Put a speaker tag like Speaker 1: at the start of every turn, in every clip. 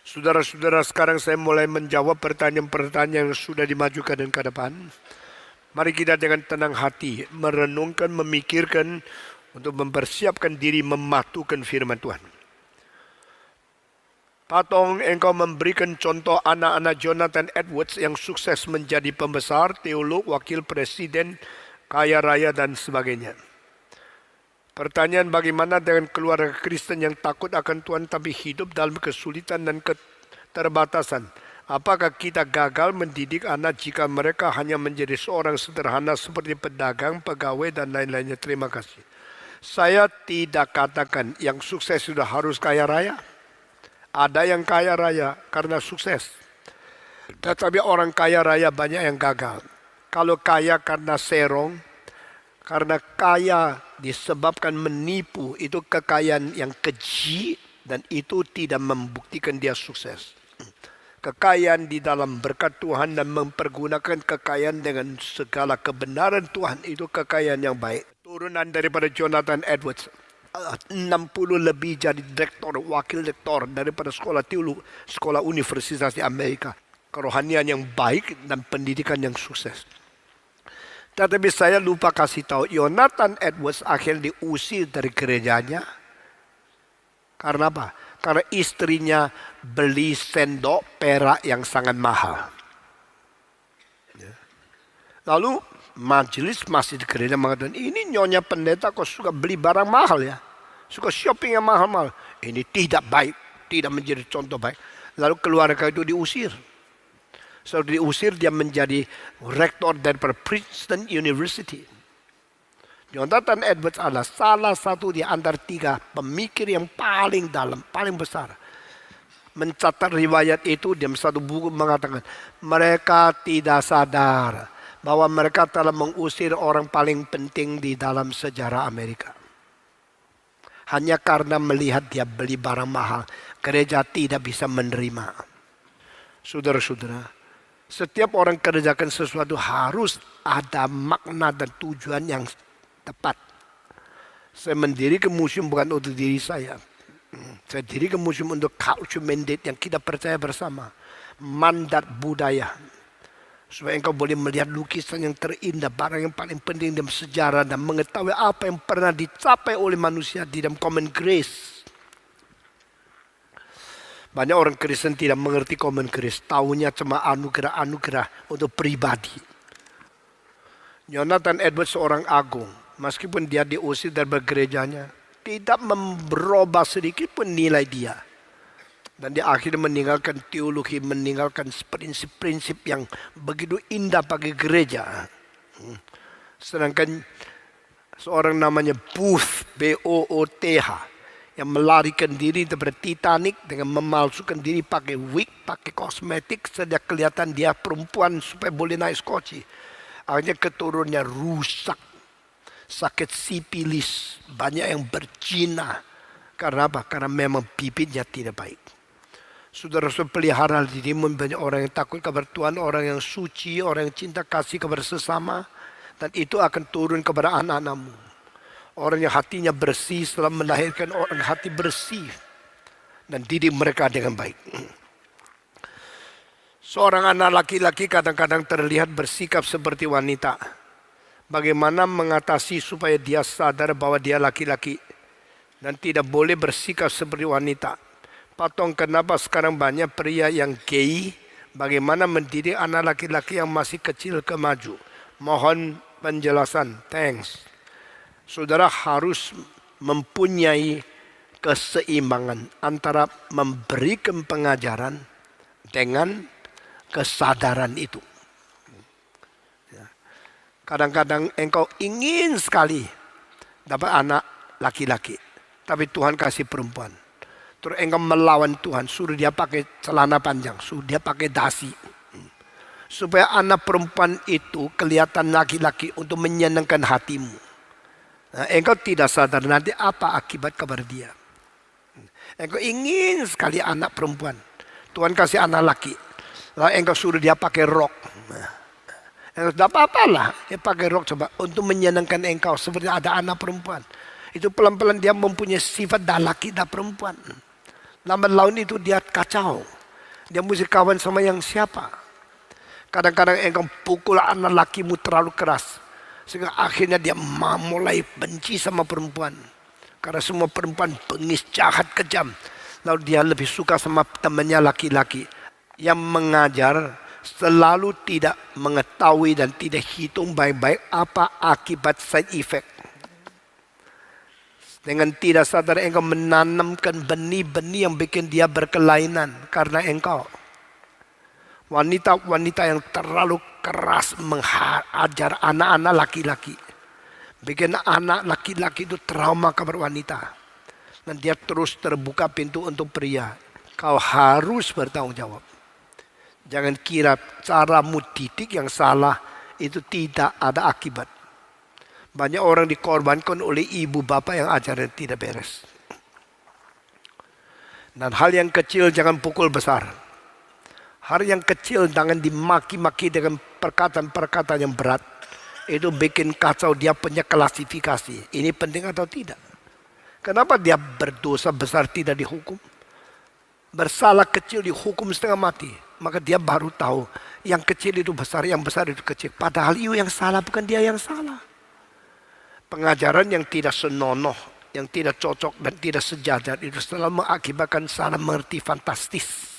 Speaker 1: Saudara-saudara, sekarang saya mulai menjawab pertanyaan-pertanyaan yang sudah dimajukan dan ke depan. Mari kita dengan tenang hati merenungkan, memikirkan untuk mempersiapkan diri mematukan firman Tuhan. Patong engkau memberikan contoh anak-anak Jonathan Edwards yang sukses menjadi pembesar, teolog, wakil presiden, kaya raya dan sebagainya. Pertanyaan, bagaimana dengan keluarga Kristen yang takut akan Tuhan tapi hidup dalam kesulitan dan keterbatasan? Apakah kita gagal mendidik anak jika mereka hanya menjadi seorang sederhana seperti pedagang, pegawai dan lain-lainnya? Terima kasih. Saya tidak katakan yang sukses sudah harus kaya raya. Ada yang kaya raya karena sukses. Tetapi orang kaya raya banyak yang gagal. Kalau kaya karena serong, karena kaya disebabkan menipu, itu kekayaan yang keji dan itu tidak membuktikan dia sukses. Kekayaan di dalam berkat Tuhan dan mempergunakan kekayaan dengan segala kebenaran Tuhan, itu kekayaan yang baik. Turunan daripada Jonathan Edwards, 60 lebih jadi direktor, wakil rektor daripada sekolah teologi, sekolah universitas di Amerika. Kerohanian yang baik dan pendidikan yang sukses. Tetapi saya lupa kasih tahu, Jonathan Edwards akhirnya diusir dari gerejanya. Karena apa? Karena istrinya beli sendok perak yang sangat mahal. Lalu majelis masih di gereja mengatakan, ini nyonya pendeta kok suka beli barang mahal ya. Suka shopping yang mahal-mahal. Ini tidak baik, tidak menjadi contoh baik. Lalu keluarga itu diusir. Setelah diusir, dia menjadi rektor dari Princeton University. Jonathan Edwards adalah salah satu di antara 3 pemikir yang paling dalam, paling besar. Mencatat riwayat itu, dalam satu buku mengatakan, mereka tidak sadar bahwa mereka telah mengusir orang paling penting di dalam sejarah Amerika. Hanya karena melihat dia beli barang mahal, gereja tidak bisa menerima. Saudara-saudara, setiap orang kerjakan sesuatu harus ada makna dan tujuan yang tepat. Saya mendirikan museum bukan untuk diri saya. Saya dirikan museum untuk culture mandate yang kita percaya bersama. Mandat budaya. Supaya engkau boleh melihat lukisan yang terindah, barang yang paling penting dalam sejarah dan mengetahui apa yang pernah dicapai oleh manusia di dalam common grace. Banyak orang Kristen tidak mengerti common grace, tahunya cuma anugerah-anugerah untuk pribadi. Jonathan Edwards seorang agung, meskipun dia diusir dari gerejanya, tidak merubah sedikit pun nilai dia. Dan dia akhirnya meninggalkan teologi, meninggalkan prinsip-prinsip yang begitu indah bagi gereja. Sedangkan seorang namanya Booth, B-O-O-T-H, yang melarikan diri daripada Titanic dengan memalsukan diri pakai wig, pakai kosmetik, sejak kelihatan dia perempuan supaya boleh naik skoci. Akhirnya keturunannya rusak, sakit sipilis, banyak yang berzina. Karena apa? Karena memang bibitnya tidak baik. Saudara-saudara, pelihara dirimu, banyak orang yang takut kepada Tuhan, orang yang suci, orang yang cinta kasih kepada sesama. Dan itu akan turun kepada anak-anakmu. Orang yang hatinya bersih setelah melahirkan orang hati bersih. Dan didik mereka dengan baik. Seorang anak laki-laki kadang-kadang terlihat bersikap seperti wanita. Bagaimana mengatasi supaya dia sadar bahwa dia laki-laki. Dan tidak boleh bersikap seperti wanita. Patong, kenapa sekarang banyak pria yang gay? Bagaimana mendidik anak laki-laki yang masih kecil ke maju? Mohon penjelasan. Thanks. Saudara harus mempunyai keseimbangan antara memberikan pengajaran dengan kesadaran itu. Kadang-kadang engkau ingin sekali dapat anak laki-laki, tapi Tuhan kasih perempuan. Terus engkau melawan Tuhan, suruh dia pakai celana panjang, suruh dia pakai dasi. Supaya anak perempuan itu kelihatan laki-laki untuk menyenangkan hatimu. Nah, engkau tidak sadar nanti apa akibat kabar dia. Engkau ingin sekali anak perempuan. Tuhan kasih anak laki. Lalu engkau suruh dia pakai rok. Engkau tidak apa-apalah. Dia pakai rok coba untuk menyenangkan engkau. Seperti ada anak perempuan. Itu pelan-pelan dia mempunyai sifat dah laki dah perempuan. Lambat laun itu dia kacau. Dia mesti kawan sama yang siapa? Kadang-kadang engkau pukul anak lakimu terlalu keras. Sehingga akhirnya dia mulai benci sama perempuan. Karena semua perempuan bengis, jahat, kejam. Lalu dia lebih suka sama temannya laki-laki. Yang mengajar selalu tidak mengetahui dan tidak hitung baik-baik apa akibat side effect. Dengan tidak sadar engkau menanamkan benih-benih yang bikin dia berkelainan karena engkau. Wanita-wanita yang terlalu keras mengajar anak-anak laki-laki. Bikin anak laki-laki itu trauma kepada wanita. Dan dia terus terbuka pintu untuk pria. Kau harus bertanggung jawab. Jangan kira caramu didik yang salah itu tidak ada akibat. Banyak orang dikorbankan oleh ibu bapak yang ajaran tidak beres. Dan hal yang kecil jangan pukul besar. Hal yang kecil jangan dimaki-maki dengan perkataan-perkataan yang berat. Itu bikin kacau dia punya klasifikasi. Ini penting atau tidak? Kenapa dia berdosa besar tidak dihukum? Bersalah kecil dihukum setengah mati. Maka dia baru tahu yang kecil itu besar, yang besar itu kecil. Padahal itu yang salah, bukan dia yang salah. Pengajaran yang tidak senonoh, yang tidak cocok dan tidak sejajar itu selalu mengakibatkan salah mengerti fantastis.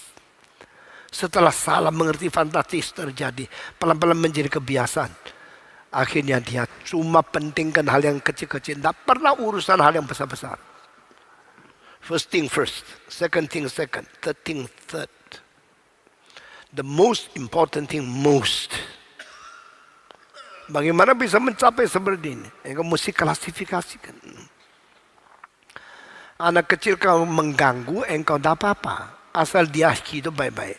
Speaker 1: Setelah salah mengerti fantastis terjadi, pelan-pelan menjadi kebiasaan. Akhirnya dia cuma pentingkan hal yang kecil-kecil, tidak pernah urusan hal yang besar-besar. First thing first, second thing second, third thing third. The most important thing most. Bagaimana bisa mencapai seperti ini? Engkau mesti klasifikasikan. Anak kecil kalau mengganggu, engkau tidak apa-apa. Asal dia hidup baik-baik.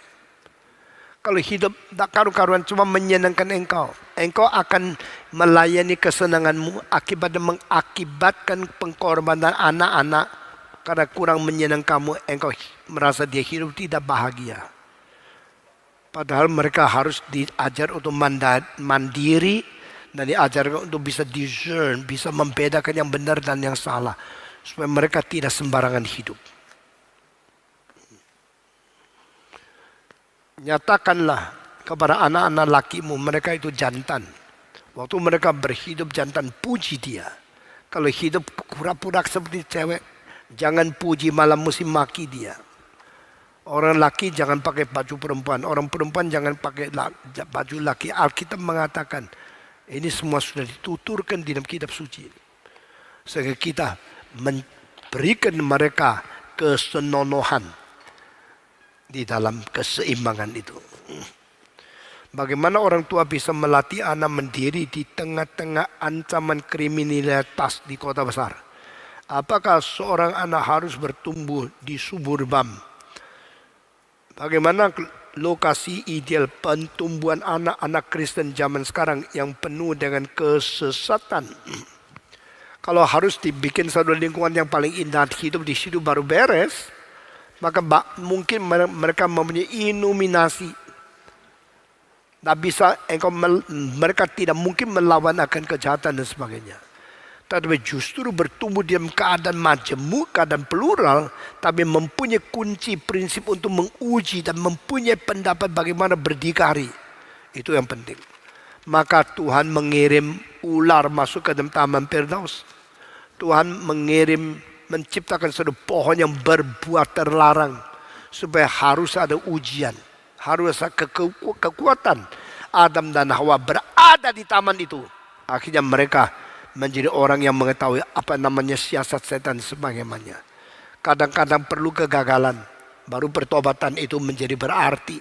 Speaker 1: Kalau hidup tak karu-karuan cuma menyenangkan engkau. Engkau akan melayani kesenanganmu akibatnya mengakibatkan pengorbanan anak-anak. Karena kurang menyenangkan kamu, engkau merasa dia hidup tidak bahagia. Padahal mereka harus diajar untuk mandiri. Dan diajarkan untuk bisa discern, bisa membedakan yang benar dan yang salah. Supaya mereka tidak sembarangan hidup. Nyatakanlah kepada anak-anak lakimu, mereka itu jantan. Waktu mereka berhidup jantan, puji dia. Kalau hidup pura-pura seperti cewek, jangan puji, malah mesti maki dia. Orang laki jangan pakai baju perempuan, orang perempuan jangan pakai baju laki. Alkitab mengatakan, ini semua sudah dituturkan di dalam kitab suci. Sehingga kita memberikan mereka kesenonohan di dalam keseimbangan itu. Bagaimana orang tua bisa melatih anak mendiri di tengah-tengah ancaman kriminalitas di kota besar? Apakah seorang anak harus bertumbuh di suburban? Bagaimana lokasi ideal pentumbuhan anak-anak Kristen zaman sekarang yang penuh dengan kesesatan? Kalau harus dibikin satu lingkungan yang paling indah hidup di situ baru beres, maka mungkin mereka mempunyai iluminasi. Tak bisa mereka tidak mungkin melawan akan kejahatan dan sebagainya. Tapi justru bertumbuh dalam keadaan majemuk, keadaan plural, tapi mempunyai kunci prinsip untuk menguji dan mempunyai pendapat bagaimana berdikari. Itu yang penting. Maka Tuhan mengirim ular masuk ke dalam taman Firdaus. Tuhan menciptakan satu pohon yang berbuah terlarang supaya harus ada ujian, harus ada kekuatan. Adam dan Hawa berada di taman itu. Akhirnya mereka menjadi orang yang mengetahui apa namanya siasat setan sebagaimana. Kadang-kadang perlu kegagalan, baru pertobatan itu menjadi berarti.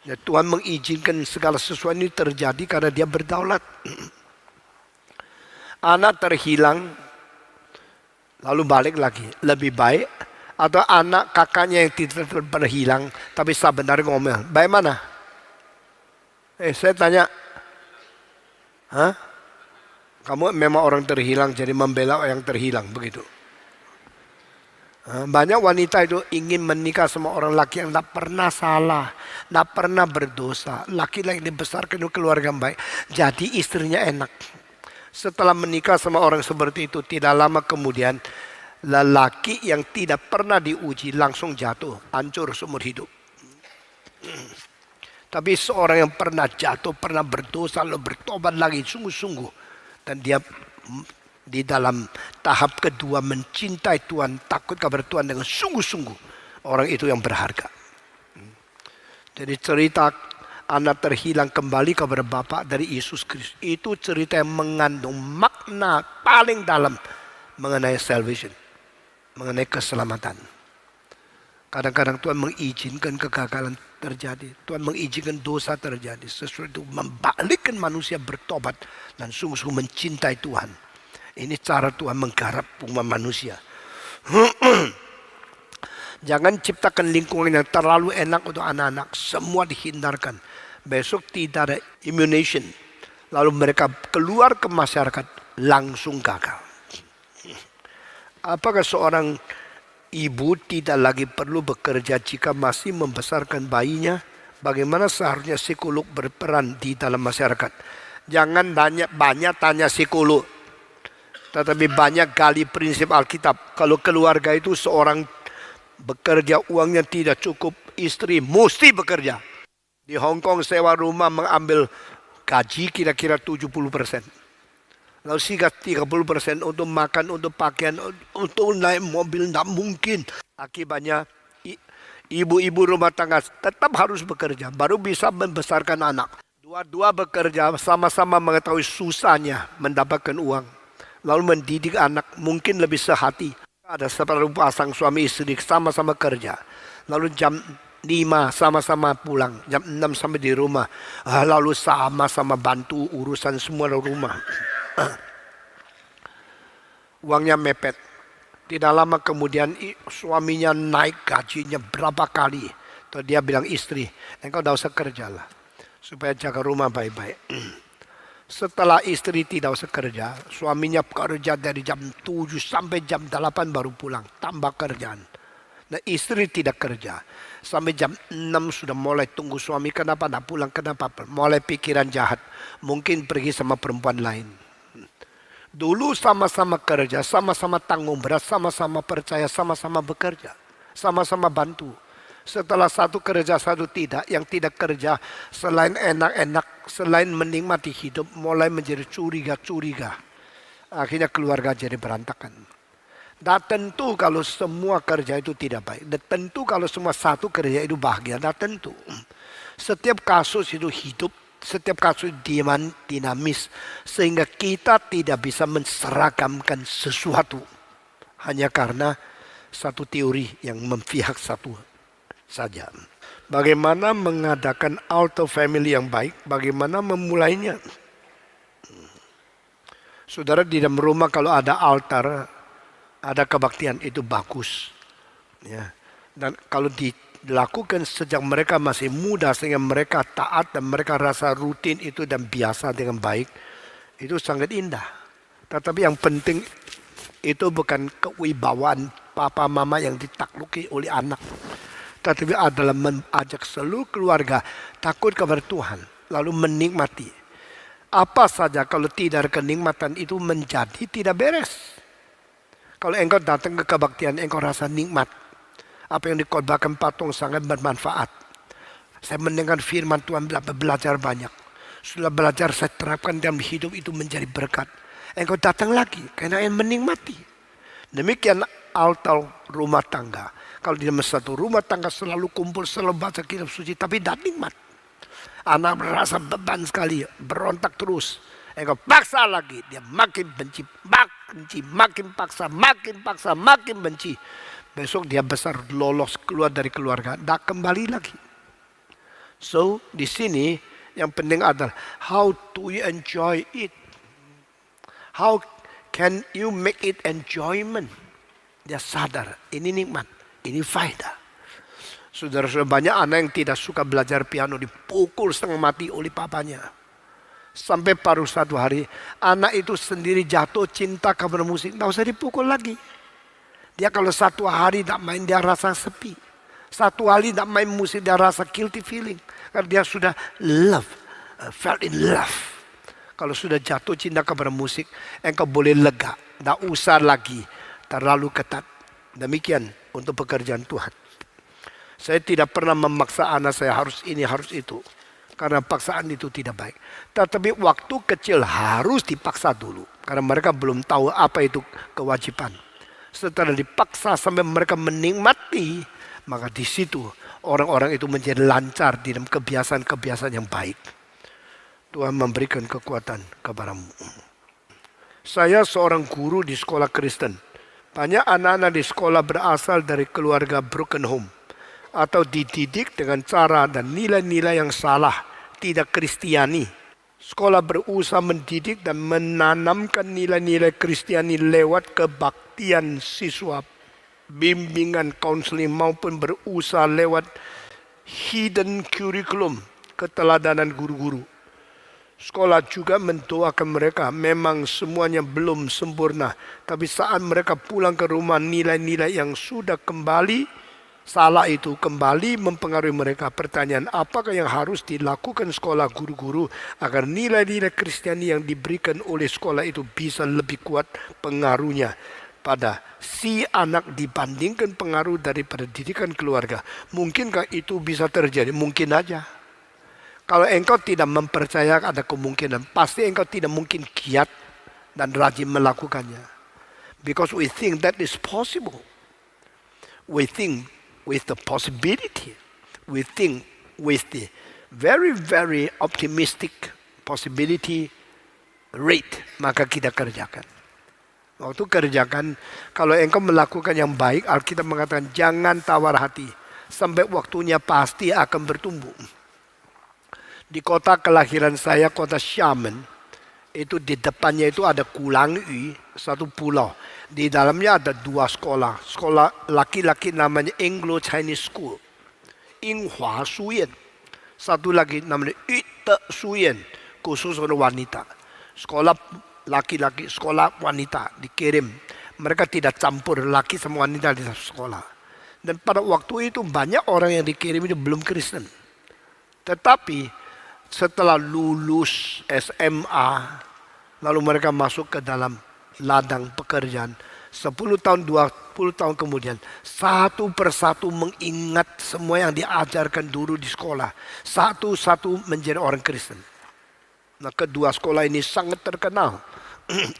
Speaker 1: Ya, Tuhan mengizinkan segala sesuatu ini terjadi karena Dia berdaulat. Anak terhilang, lalu balik lagi, lebih baik atau anak kakaknya yang tidak terhilang tapi sebenarnya ngomel, baik mana? Saya tanya, kamu memang orang terhilang jadi membela yang terhilang begitu? Banyak wanita itu ingin menikah sama orang laki yang tidak pernah salah, tidak pernah berdosa, laki-laki dibesarkan di keluarga yang baik, jadi istrinya enak. Setelah menikah sama orang seperti itu, tidak lama kemudian lelaki yang tidak pernah diuji langsung jatuh, hancur seumur hidup. Tapi seorang yang pernah jatuh, pernah berdosa, lalu bertobat lagi sungguh-sungguh. Dan dia di dalam tahap kedua mencintai Tuhan, takut kepada Tuhan dengan sungguh-sungguh. Orang itu yang berharga. Jadi cerita anak terhilang kembali kepada Bapa dari Yesus Kristus. Itu cerita yang mengandung makna paling dalam mengenai salvation. Mengenai keselamatan. Kadang-kadang Tuhan mengizinkan kegagalan terjadi. Tuhan mengizinkan dosa terjadi. Sesuatu membalikkan manusia bertobat dan sungguh-sungguh mencintai Tuhan. Ini cara Tuhan menggarap umat manusia. Jangan ciptakan lingkungan yang terlalu enak untuk anak-anak. Semua dihindarkan. Besok tidak ada immunization. Lalu mereka keluar ke masyarakat langsung gagal. Apakah seorang ibu tidak lagi perlu bekerja jika masih membesarkan bayinya? Bagaimana seharusnya psikolog berperan di dalam masyarakat? Jangan banyak tanya psikolog. Tetapi banyak gali prinsip Alkitab. Kalau keluarga itu seorang bekerja uangnya tidak cukup, istri mesti bekerja. Di Hong Kong sewa rumah mengambil gaji kira-kira 70%. Lalu sisa 30% untuk makan, untuk pakaian, untuk naik mobil, tidak mungkin. Akibatnya ibu-ibu rumah tangga tetap harus bekerja, baru bisa membesarkan anak. Dua-dua bekerja, sama-sama mengetahui susahnya mendapatkan uang. Lalu mendidik anak mungkin lebih sehati. Ada separuh pasang suami istri sama-sama kerja. Lalu jam 5 sama-sama pulang, jam 6 sampai di rumah. Lalu sama-sama bantu urusan semua rumah. Uangnya mepet. Tidak lama kemudian suaminya naik gajinya berapa kali. Terus dia bilang istri, engkau tidak usah kerjalah. Supaya jaga rumah baik-baik. Setelah istri tidak usah kerja, suaminya kerja dari jam 7 sampai jam 8 baru pulang. Tambah kerjaan. Nah istri tidak kerja. Sampai jam 6 sudah mulai tunggu suami. Kenapa tidak pulang? Kenapa? Mulai pikiran jahat. Mungkin pergi sama perempuan lain. Dulu sama-sama kerja, sama-sama tanggung berat, sama-sama percaya, sama-sama bekerja. Sama-sama bantu. Setelah satu kerja, satu tidak. Yang tidak kerja, selain enak-enak, selain menikmati hidup, mulai menjadi curiga-curiga. Akhirnya keluarga jadi berantakan. Dan tentu kalau semua kerja itu tidak baik. Dan tentu kalau semua satu kerja itu bahagia. Dan tentu. Setiap kasus itu hidup. Setiap kasus dinamis. Sehingga kita tidak bisa menseragamkan sesuatu. Hanya karena satu teori yang memihak satu saja. Bagaimana mengadakan altar family yang baik? Bagaimana memulainya? Saudara, di dalam rumah kalau ada altar, ada kebaktian, itu bagus. Ya. Dan kalau dilakukan sejak mereka masih muda sehingga mereka taat dan mereka rasa rutin itu dan biasa dengan baik, itu sangat indah. Tetapi yang penting itu bukan kewibawaan papa mama yang ditakluki oleh anak. Tetapi adalah mengajak seluruh keluarga takut kepada Tuhan. Lalu menikmati. Apa saja kalau tidak ada kenikmatan itu menjadi tidak beres. Kalau engkau datang ke kebaktian, engkau rasa nikmat. Apa yang dikhotbahkan patung sangat bermanfaat. Saya mendengar firman Tuhan, belajar banyak. Setelah belajar saya terapkan dalam hidup itu menjadi berkat. Engkau datang lagi karena yang menikmati. Demikian altar rumah tangga. Kalau di dalam satu rumah tangga selalu kumpul, selalu baca kitab suci, tapi tidak nikmat. Anak merasa beban sekali, berontak terus. Engkau paksa lagi, dia makin benci, makin paksa, makin benci. Besok dia besar, lolos keluar dari keluarga, tidak kembali lagi. So di sini yang penting adalah how do you enjoy it? How can you make it enjoyment? Dia sadar, ini nikmat. Ini faedah. Saudara-saudara, banyak anak yang tidak suka belajar piano dipukul setengah mati oleh papanya. Sampai baru satu hari anak itu sendiri jatuh cinta kepada musik. Tidak usah dipukul lagi. Dia kalau satu hari tidak main dia rasa sepi. Satu hari tidak main musik dia rasa guilty feeling. Karena dia sudah fell in love. Kalau sudah jatuh cinta kepada musik, engkau boleh lega. Tidak usah lagi terlalu ketat. Demikian untuk pekerjaan Tuhan. Saya tidak pernah memaksa anak saya harus ini, harus itu. Karena paksaan itu tidak baik. Tetapi waktu kecil harus dipaksa dulu. Karena mereka belum tahu apa itu kewajiban. Setelah dipaksa sampai mereka menikmati, maka di situ orang-orang itu menjadi lancar di dalam kebiasaan-kebiasaan yang baik. Tuhan memberikan kekuatan kepadamu. Saya seorang guru di sekolah Kristen. Banyak anak-anak di sekolah berasal dari keluarga broken home. Atau dididik dengan cara dan nilai-nilai yang salah, tidak Kristiani. Sekolah berusaha mendidik dan menanamkan nilai-nilai Kristiani lewat kebaktian siswa, bimbingan konseling maupun berusaha lewat hidden curriculum, keteladanan guru-guru. Sekolah juga mendoakan mereka, memang semuanya belum sempurna, tapi saat mereka pulang ke rumah nilai-nilai yang sudah kembali salah itu kembali mempengaruhi mereka. Pertanyaan, apakah yang harus dilakukan sekolah guru-guru agar nilai-nilai Kristiani yang diberikan oleh sekolah itu bisa lebih kuat pengaruhnya pada si anak dibandingkan pengaruh daripada didikan keluarga? Mungkinkah itu bisa terjadi? Mungkin aja. Kalau engkau tidak mempercaya ada kemungkinan, pasti engkau tidak mungkin giat dan rajin melakukannya. Because we think that is possible. We think with the possibility. We think with the very, very optimistic possibility rate. Maka kita kerjakan. Waktu kerjakan, kalau engkau melakukan yang baik, Alkitab mengatakan jangan tawar hati. Sampai waktunya pasti akan bertumbuh. Di kota kelahiran saya, kota Xiamen, itu di depannya itu ada Kulangyu, satu pulau. Di dalamnya ada dua sekolah. Sekolah laki-laki namanya Anglo-Chinese School, Yinghua Suyan. Satu lagi namanya Yute Suyan, khusus untuk wanita. Sekolah laki-laki, sekolah wanita dikirim. Mereka tidak campur laki sama wanita di satu sekolah. Dan pada waktu itu banyak orang yang dikirim itu belum Kristen. Tetapi setelah lulus SMA, lalu mereka masuk ke dalam ladang pekerjaan. 10 tahun, 20 tahun kemudian, satu persatu mengingat semua yang diajarkan dulu di sekolah. Satu-satu menjadi orang Kristen. Nah, kedua sekolah ini sangat terkenal.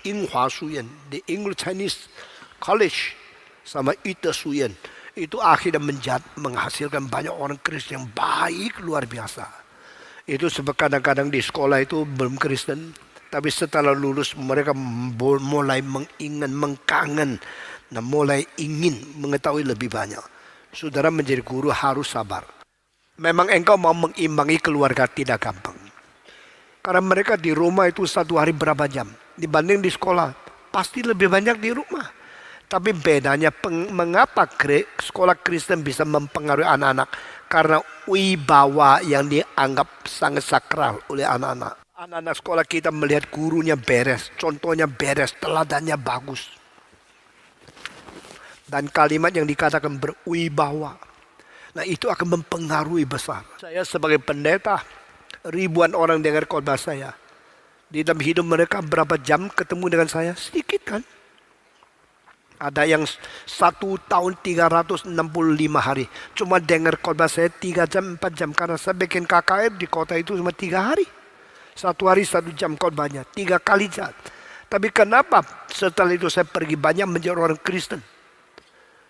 Speaker 1: Yinghua Suyan, the English Chinese College, sama Yute Suyan. Itu akhirnya menghasilkan banyak orang Kristen yang baik luar biasa. Itu sebab kadang-kadang di sekolah itu belum Kristen, tapi setelah lulus mereka mulai mengkangen dan mulai ingin mengetahui lebih banyak. Saudara menjadi guru harus sabar. Memang engkau mau mengimbangi keluarga tidak gampang. Karena mereka di rumah itu satu hari berapa jam dibanding di sekolah, pasti lebih banyak di rumah. Tapi bedanya mengapa sekolah Kristen bisa mempengaruhi anak-anak? Karena wibawa yang dianggap sangat sakral oleh anak-anak. Anak-anak sekolah kita melihat gurunya beres, contohnya beres, teladannya bagus. Dan kalimat yang dikatakan berwibawa. Nah, itu akan mempengaruhi besar. Saya sebagai pendeta, ribuan orang dengar khotbah saya. Di dalam hidup mereka berapa jam ketemu dengan saya? Sedikit kan? Ada yang 1 tahun 365 hari. Cuma dengar khotbah saya 3 jam, 4 jam. Karena saya bikin KKR di kota itu cuma 3 hari. 1 hari 1 jam khotbahnya. 3 kali jam. Tapi kenapa setelah itu saya pergi banyak menjadi orang Kristen?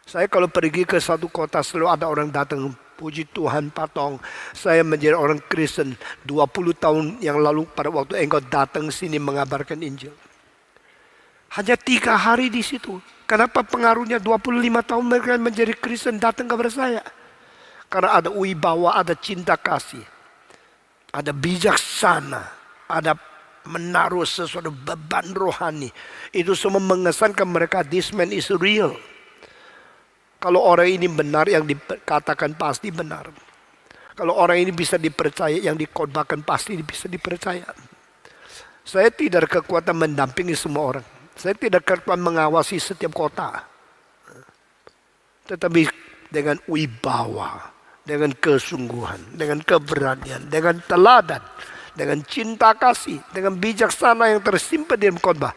Speaker 1: Saya kalau pergi ke satu kota selalu ada orang datang. Puji Tuhan Patong. Saya menjadi orang Kristen 20 tahun yang lalu pada waktu engkau datang sini mengabarkan Injil. Hanya 3 hari di situ. Kenapa pengaruhnya 25 tahun mereka menjadi Kristen datang kepada saya? Karena ada wibawa, ada cinta kasih. Ada bijaksana. Ada menaruh sesuatu beban rohani. Itu semua mengesankan mereka, this man is real. Kalau orang ini benar, yang dikatakan pasti benar. Kalau orang ini bisa dipercaya, yang dikhotbahkan pasti bisa dipercaya. Saya tidak ada kekuatan mendampingi semua orang. Saya tidak kekuatan mengawasi setiap kota. Tetapi dengan wibawa, dengan kesungguhan, dengan keberanian, dengan teladan, dengan cinta kasih, dengan bijaksana yang tersimpan di dalam khotbah.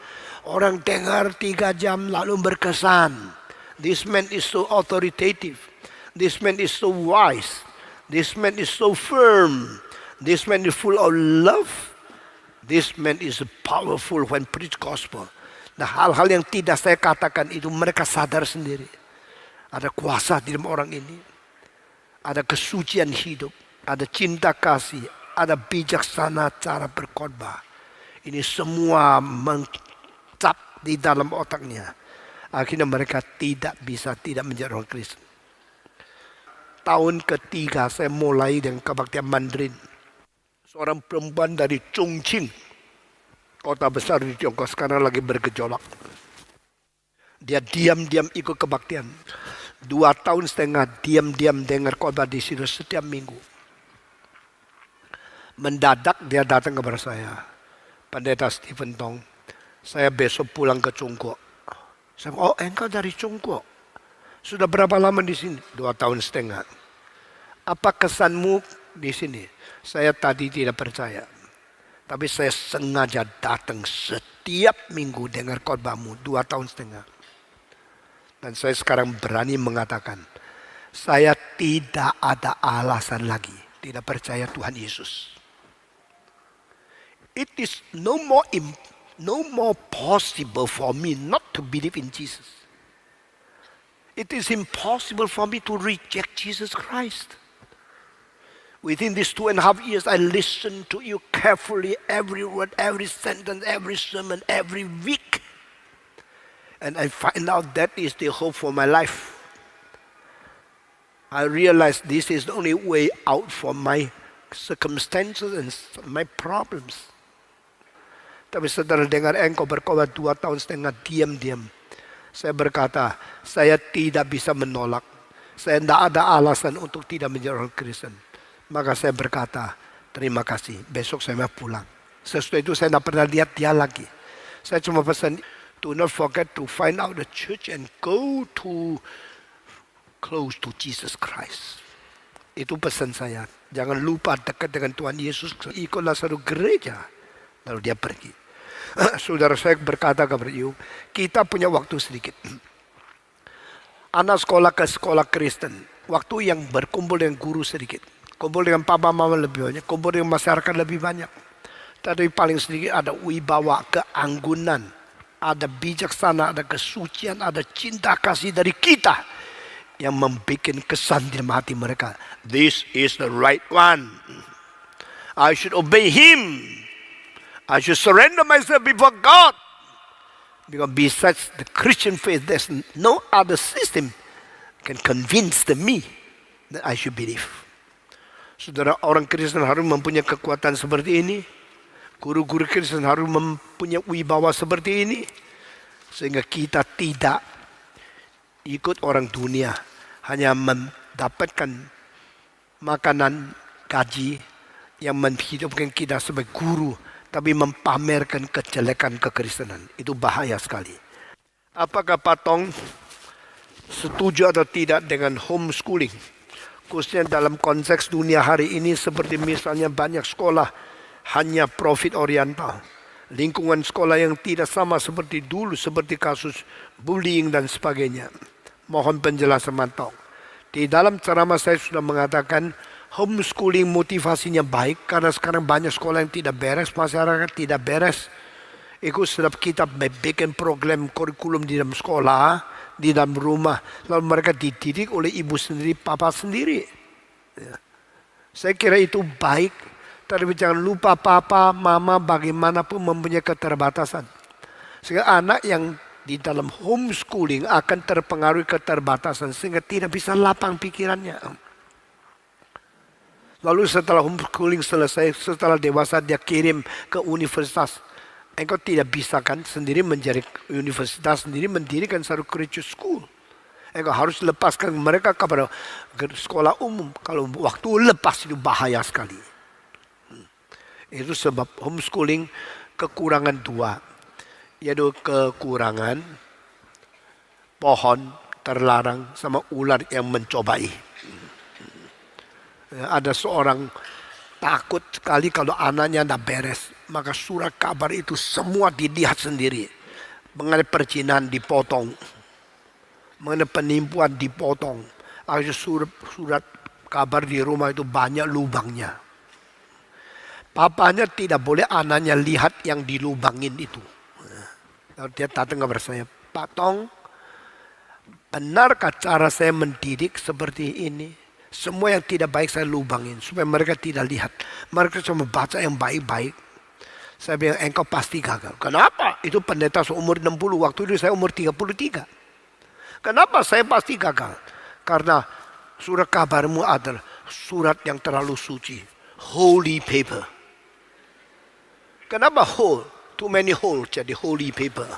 Speaker 1: Orang dengar 3 jam lalu berkesan. This man is so authoritative. This man is so wise. This man is so firm. This man is full of love. This man is powerful when preach gospel. Nah, hal-hal yang tidak saya katakan itu mereka sadar sendiri. Ada kuasa di dalam orang ini. Ada kesucian hidup. Ada cinta kasih. Ada bijaksana cara berkhotbah. Ini semua mencap di dalam otaknya. Akhirnya mereka tidak menjadi orang Kristen. Tahun ketiga saya mulai dengan kebaktian Mandarin. Seorang perempuan dari Chongqing, kota besar di Tiongkok, sekarang lagi bergejolak. Dia diam-diam ikut kebaktian. 2 tahun setengah diam-diam dengar khotbah di situ setiap minggu. Mendadak dia datang kepada saya, Pendeta Stephen Tong, saya besok pulang ke Chongqing. Saya, oh engkau dari Chongqing? Sudah berapa lama di sini? 2 tahun setengah. Apa kesanmu di sini? Saya tadi tidak percaya. Tapi saya sengaja datang setiap minggu dengar khotbahmu 2 tahun setengah. Dan saya sekarang berani mengatakan, saya tidak ada alasan lagi tidak percaya Tuhan Yesus. It is no more possible for me not to believe in Jesus. It is impossible for me to reject Jesus Christ. Within these 2.5 years, I listened to you carefully, every word, every sentence, every sermon, every week. And I find out that is the hope for my life. I realize this is the only way out for my circumstances and my problems. Tapi setelah dengar engkau berkhotbah 2 tahun setengah diam-diam, saya berkata, saya tidak bisa menolak. Saya tidak ada alasan untuk tidak menjadi orang Kristen. Maka saya berkata, terima kasih, besok saya mau pulang. Sesudah itu saya tidak pernah lihat dia lagi. Saya cuma pesan, do not forget to find out the church and go to close to Jesus Christ. Itu pesan saya. Jangan lupa dekat dengan Tuhan Yesus. Ikutlah satu gereja. Lalu dia pergi. Saudara saya berkata kepada you, kita punya waktu sedikit. Anak sekolah ke sekolah Kristen, waktu yang berkumpul dengan guru sedikit. Kumpul dengan papa mama lebih banyak, kumpul dengan masyarakat lebih banyak. Tapi paling sedikit ada wibawa, keanggunan, ada bijaksana, ada kesucian, ada cinta kasih dari kita yang membuat kesan di dalam hati mereka. This is the right one. I should obey him. I should surrender myself before God. Because besides the Christian faith, there's no other system can convince me that I should believe. Saudara, orang Kristen harus mempunyai kekuatan seperti ini. Guru-guru Kristen harus mempunyai wibawa seperti ini. Sehingga kita tidak ikut orang dunia. Hanya mendapatkan makanan, gaji yang menghidupkan kita sebagai guru. Tapi mempamerkan kejelekan kekristenan. Itu bahaya sekali. Apakah Pak Tong setuju atau tidak dengan homeschooling? Khususnya dalam konteks dunia hari ini seperti misalnya banyak sekolah hanya profit oriental. Lingkungan sekolah yang tidak sama seperti dulu, seperti kasus bullying dan sebagainya. Mohon penjelasan Pak Tong. Di dalam ceramah saya sudah mengatakan homeschooling motivasinya baik karena sekarang banyak sekolah yang tidak beres, masyarakat tidak beres. Ikut sedap kita bikin program kurikulum di dalam sekolah, di dalam rumah, lalu mereka dididik oleh ibu sendiri, papa sendiri. Ya. Saya kira itu baik, tapi jangan lupa papa, mama bagaimanapun mempunyai keterbatasan. Sehingga anak yang di dalam homeschooling akan terpengaruh keterbatasan sehingga tidak bisa lapang pikirannya. Lalu setelah homeschooling selesai, setelah dewasa dia kirim ke universitas. Engkau tidak bisa kan sendiri menjadi universitas sendiri mendirikan satu Christian school. Engkau harus lepaskan mereka kepada sekolah umum. Kalau waktu lepas itu bahaya sekali. Itu sebab homeschooling kekurangan 2. Yaitu kekurangan pohon terlarang sama ular yang mencobai. Ada seorang takut sekali kalau anaknya tidak beres. Maka surat kabar itu semua dilihat sendiri. Mengenai perzinahan dipotong. Mengenai penipuan dipotong. Akhirnya surat kabar di rumah itu banyak lubangnya. Papanya tidak boleh anaknya lihat yang dilubangin itu. Lalu dia datang kepada saya, Pak Tong, benarkah cara saya mendidik seperti ini? Semua yang tidak baik saya lubangin supaya mereka tidak lihat. Mereka cuma baca yang baik-baik. Saya bilang, engkau pasti gagal. Kenapa? Itu pendeta seumur 60, waktu itu saya umur 33. Kenapa saya pasti gagal? Karena surat kabarmu adalah surat yang terlalu suci. Holy paper. Kenapa hole? Too many holes jadi holy paper.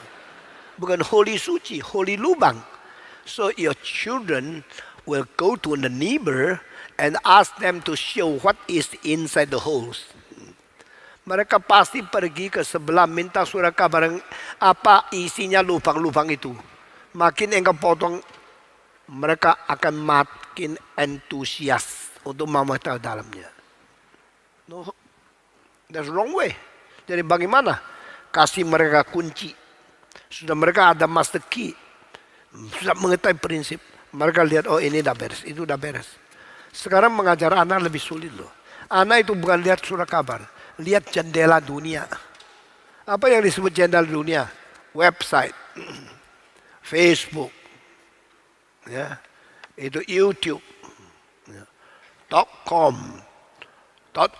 Speaker 1: Bukan holy suci, holy lubang. So your children will go to the neighbor and ask them to show what is inside the holes. Mereka pasti pergi ke sebelah minta surat kabar apa isinya lubang-lubang itu. Makin engkau potong, mereka akan makin antusias untuk memotong dalamnya. No, that's wrong way. Jadi bagaimana? Kasih mereka kunci. Sudah mereka ada master key. Sudah mengetahui prinsip. Mereka lihat, oh ini dah beres, itu dah beres. Sekarang mengajar anak lebih sulit loh. Anak itu bukan lihat surat kabar. Lihat jendela dunia. Apa yang disebut jendela dunia? Website. Facebook. Ya, itu YouTube. .com.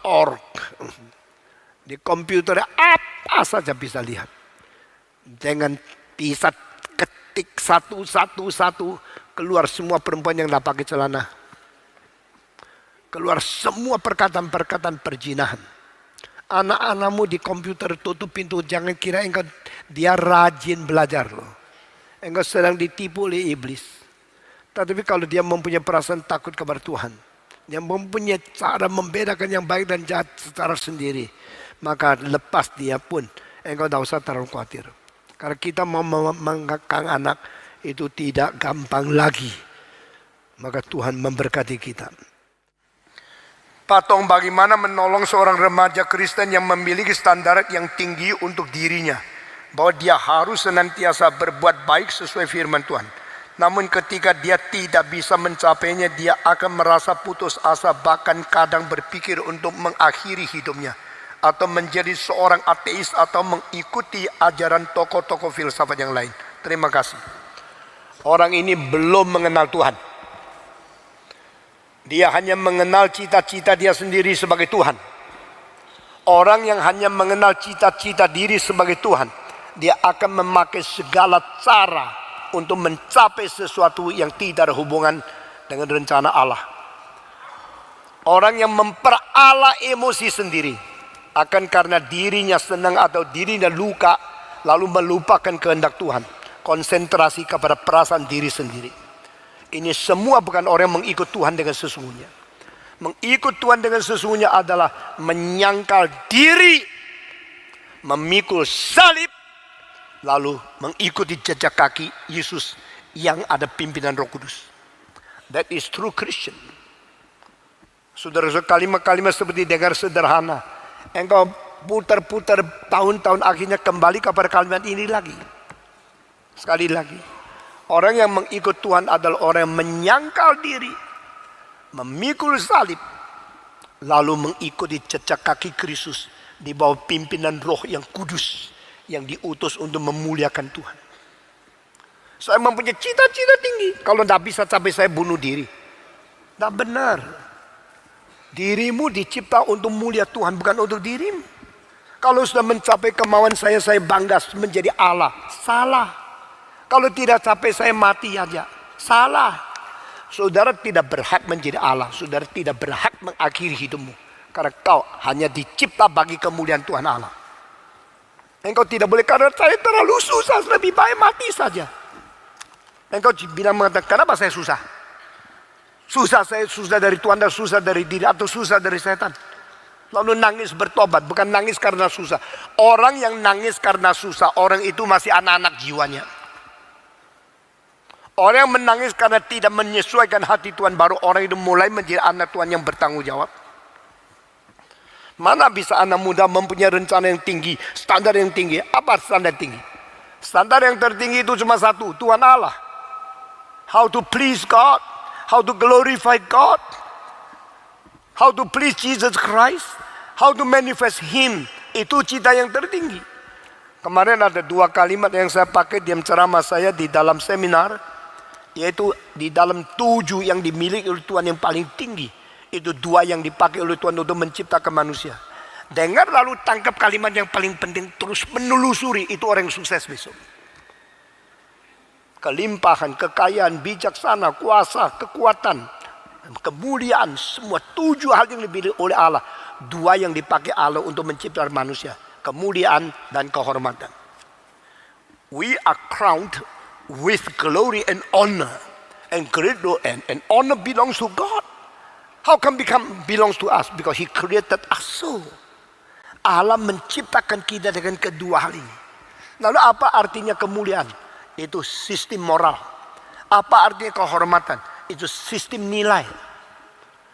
Speaker 1: .org. Di komputer apa saja bisa lihat. Jangan bisa ketik satu-satu keluar semua perempuan yang tidak pakai celana. Keluar semua perkataan-perkataan perzinahan. Anak-anakmu di komputer tutup pintu, jangan kira engkau dia rajin belajar loh. Engkau sedang ditipu oleh iblis. Tetapi kalau dia mempunyai perasaan takut kepada Tuhan, yang mempunyai cara membedakan yang baik dan jahat secara sendiri, maka lepas dia pun engkau tidak usah terlalu khawatir. Karena kita mau mengangkat anak itu tidak gampang lagi. Maka Tuhan memberkati kita. Pak Tong, bagaimana menolong seorang remaja Kristen yang memiliki standar yang tinggi untuk dirinya, bahwa dia harus senantiasa berbuat baik sesuai firman Tuhan. Namun ketika dia tidak bisa mencapainya, dia akan merasa putus asa, bahkan kadang berpikir untuk mengakhiri hidupnya, atau menjadi seorang ateis, atau mengikuti ajaran tokoh-tokoh filsafat yang lain. Terima kasih. Orang ini belum mengenal Tuhan. Dia hanya mengenal cita-cita dia sendiri sebagai Tuhan. Orang yang hanya mengenal cita-cita diri sebagai Tuhan, dia akan memakai segala cara untuk mencapai sesuatu yang tidak ada hubungan dengan rencana Allah. Orang yang memperalah emosi sendiri, akan karena dirinya senang atau dirinya luka, lalu melupakan kehendak Tuhan. Konsentrasi kepada perasaan diri sendiri. Ini semua bukan orang yang mengikut Tuhan dengan sesungguhnya. Mengikut Tuhan dengan sesungguhnya adalah menyangkal diri, memikul salib, lalu mengikuti jejak kaki Yesus yang ada pimpinan Roh Kudus. That is true Christian. Saudara-saudara, kalimat-kalimat seperti dengar sederhana. Engkau putar-putar tahun-tahun, akhirnya kembali kepada kalimat ini lagi. Sekali lagi, orang yang mengikut Tuhan adalah orang yang menyangkal diri, memikul salib, lalu mengikuti jejak kaki Kristus di bawah pimpinan Roh yang kudus, yang diutus untuk memuliakan Tuhan. Saya mempunyai cita-cita tinggi. Kalau tidak bisa capai, saya bunuh diri. Tidak benar. Dirimu dicipta untuk mulia Tuhan, bukan untuk dirimu. Kalau sudah mencapai kemauan saya bangga menjadi Allah. Salah. Kalau tidak capai, saya mati aja. Salah. Saudara tidak berhak menjadi Allah. Saudara tidak berhak mengakhiri hidupmu. Karena kau hanya dicipta bagi kemuliaan Tuhan Allah. Engkau tidak boleh, karena saya terlalu susah, lebih baik mati saja. Engkau bilang mengatakan, kenapa saya susah? Susah, saya susah dari Tuhan, dan susah dari diri, atau susah dari setan. Lalu nangis bertobat, bukan nangis karena susah. Orang yang nangis karena susah, orang itu masih anak-anak jiwanya. Orang yang menangis karena tidak menyesuaikan hati Tuhan, baru orang itu mulai menjadi anak Tuhan yang bertanggung jawab. Mana bisa anak muda mempunyai rencana yang tinggi, standar yang tinggi? Apa standar tinggi? Standar yang tertinggi itu cuma satu, Tuhan Allah. How to please God, how to glorify God, how to please Jesus Christ, how to manifest Him. Itu cita yang tertinggi. Kemarin ada 2 kalimat yang saya pakai di ceramah saya di dalam seminar, yaitu di dalam 7 yang dimiliki oleh Tuhan yang paling tinggi. Itu 2 yang dipakai oleh Tuhan untuk menciptakan manusia. Dengar lalu tangkap kalimat yang paling penting, terus menelusuri, itu orang yang sukses besok. Kelimpahan, kekayaan, bijaksana, kuasa, kekuatan, kemuliaan, semua 7 hal yang dipilih oleh Allah. 2 yang dipakai Allah untuk menciptakan manusia, kemuliaan dan kehormatan. We are crowned with glory and honor, and great and honor belongs to God. How come belongs to us? Because He created us so. Allah menciptakan kita dengan kedua hal ini. Lalu apa artinya kemuliaan? Itu sistem moral. Apa artinya kehormatan? Itu sistem nilai.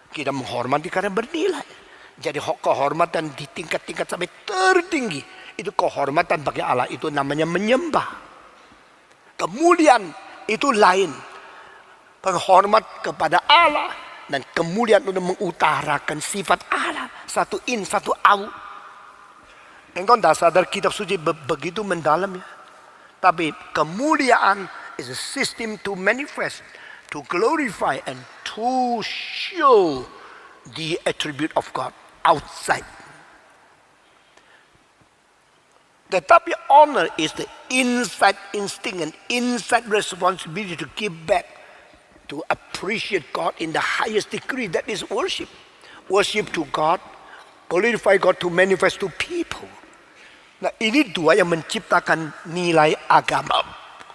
Speaker 1: Kita menghormati karena bernilai. Jadi kehormatan di tingkat-tingkat sampai tertinggi. Itu kehormatan bagi Allah. Itu namanya menyembah. Kemuliaan itu lain. Penghormat kepada Allah. Dan kemuliaan untuk mengutarakan sifat Allah. Satu in, satu out. Engkau tidak sadar kitab suci begitu mendalam ya. Tapi kemuliaan is a system to manifest, to glorify and to show the attribute of God outside. Tetapi honor is the inside instinct and inside responsibility to give back, to appreciate God in the highest degree. That is worship. Worship to God, glorify God to manifest to people. Nah, ini 2 yang menciptakan nilai agama.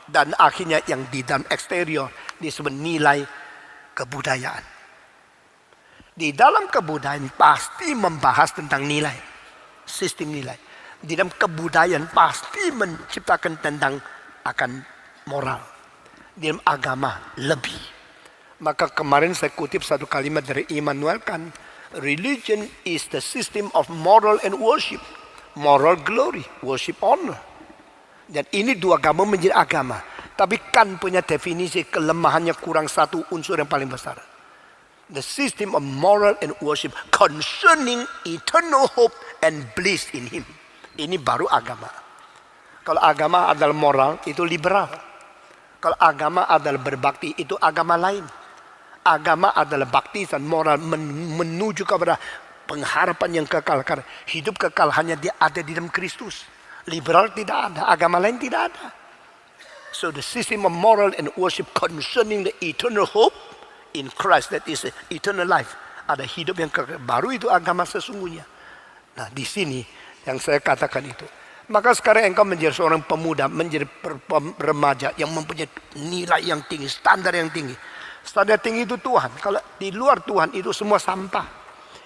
Speaker 1: Dan akhirnya yang di dalam eksterior disebut nilai kebudayaan. Di dalam kebudayaan pasti membahas tentang nilai, sistem nilai. Di dalam kebudayaan pasti menciptakan tentang akan moral. Di dalam agama lebih. Maka kemarin saya kutip satu kalimat dari Immanuel Kant. Religion is the system of moral and worship. Moral glory, worship honor. Dan ini 2 agama menjadi agama. Tapi Kant punya definisi kelemahannya kurang satu unsur yang paling besar. The system of moral and worship concerning eternal hope and bliss in Him. Ini baru agama. Kalau agama adalah moral, itu liberal. Kalau agama adalah berbakti, itu agama lain. Agama adalah baptisan moral menuju kepada pengharapan yang kekal. Karena hidup kekal hanya ada di dalam Kristus. Liberal tidak ada, agama lain tidak ada. So the system of moral and worship concerning the eternal hope in Christ, that is eternal life. Ada hidup yang kekal. Baru itu agama sesungguhnya. Nah, di sini yang saya katakan itu. Maka sekarang engkau menjadi seorang pemuda, menjadi remaja yang mempunyai nilai yang tinggi, standar yang tinggi. Standar tinggi itu Tuhan. Kalau di luar Tuhan itu semua sampah.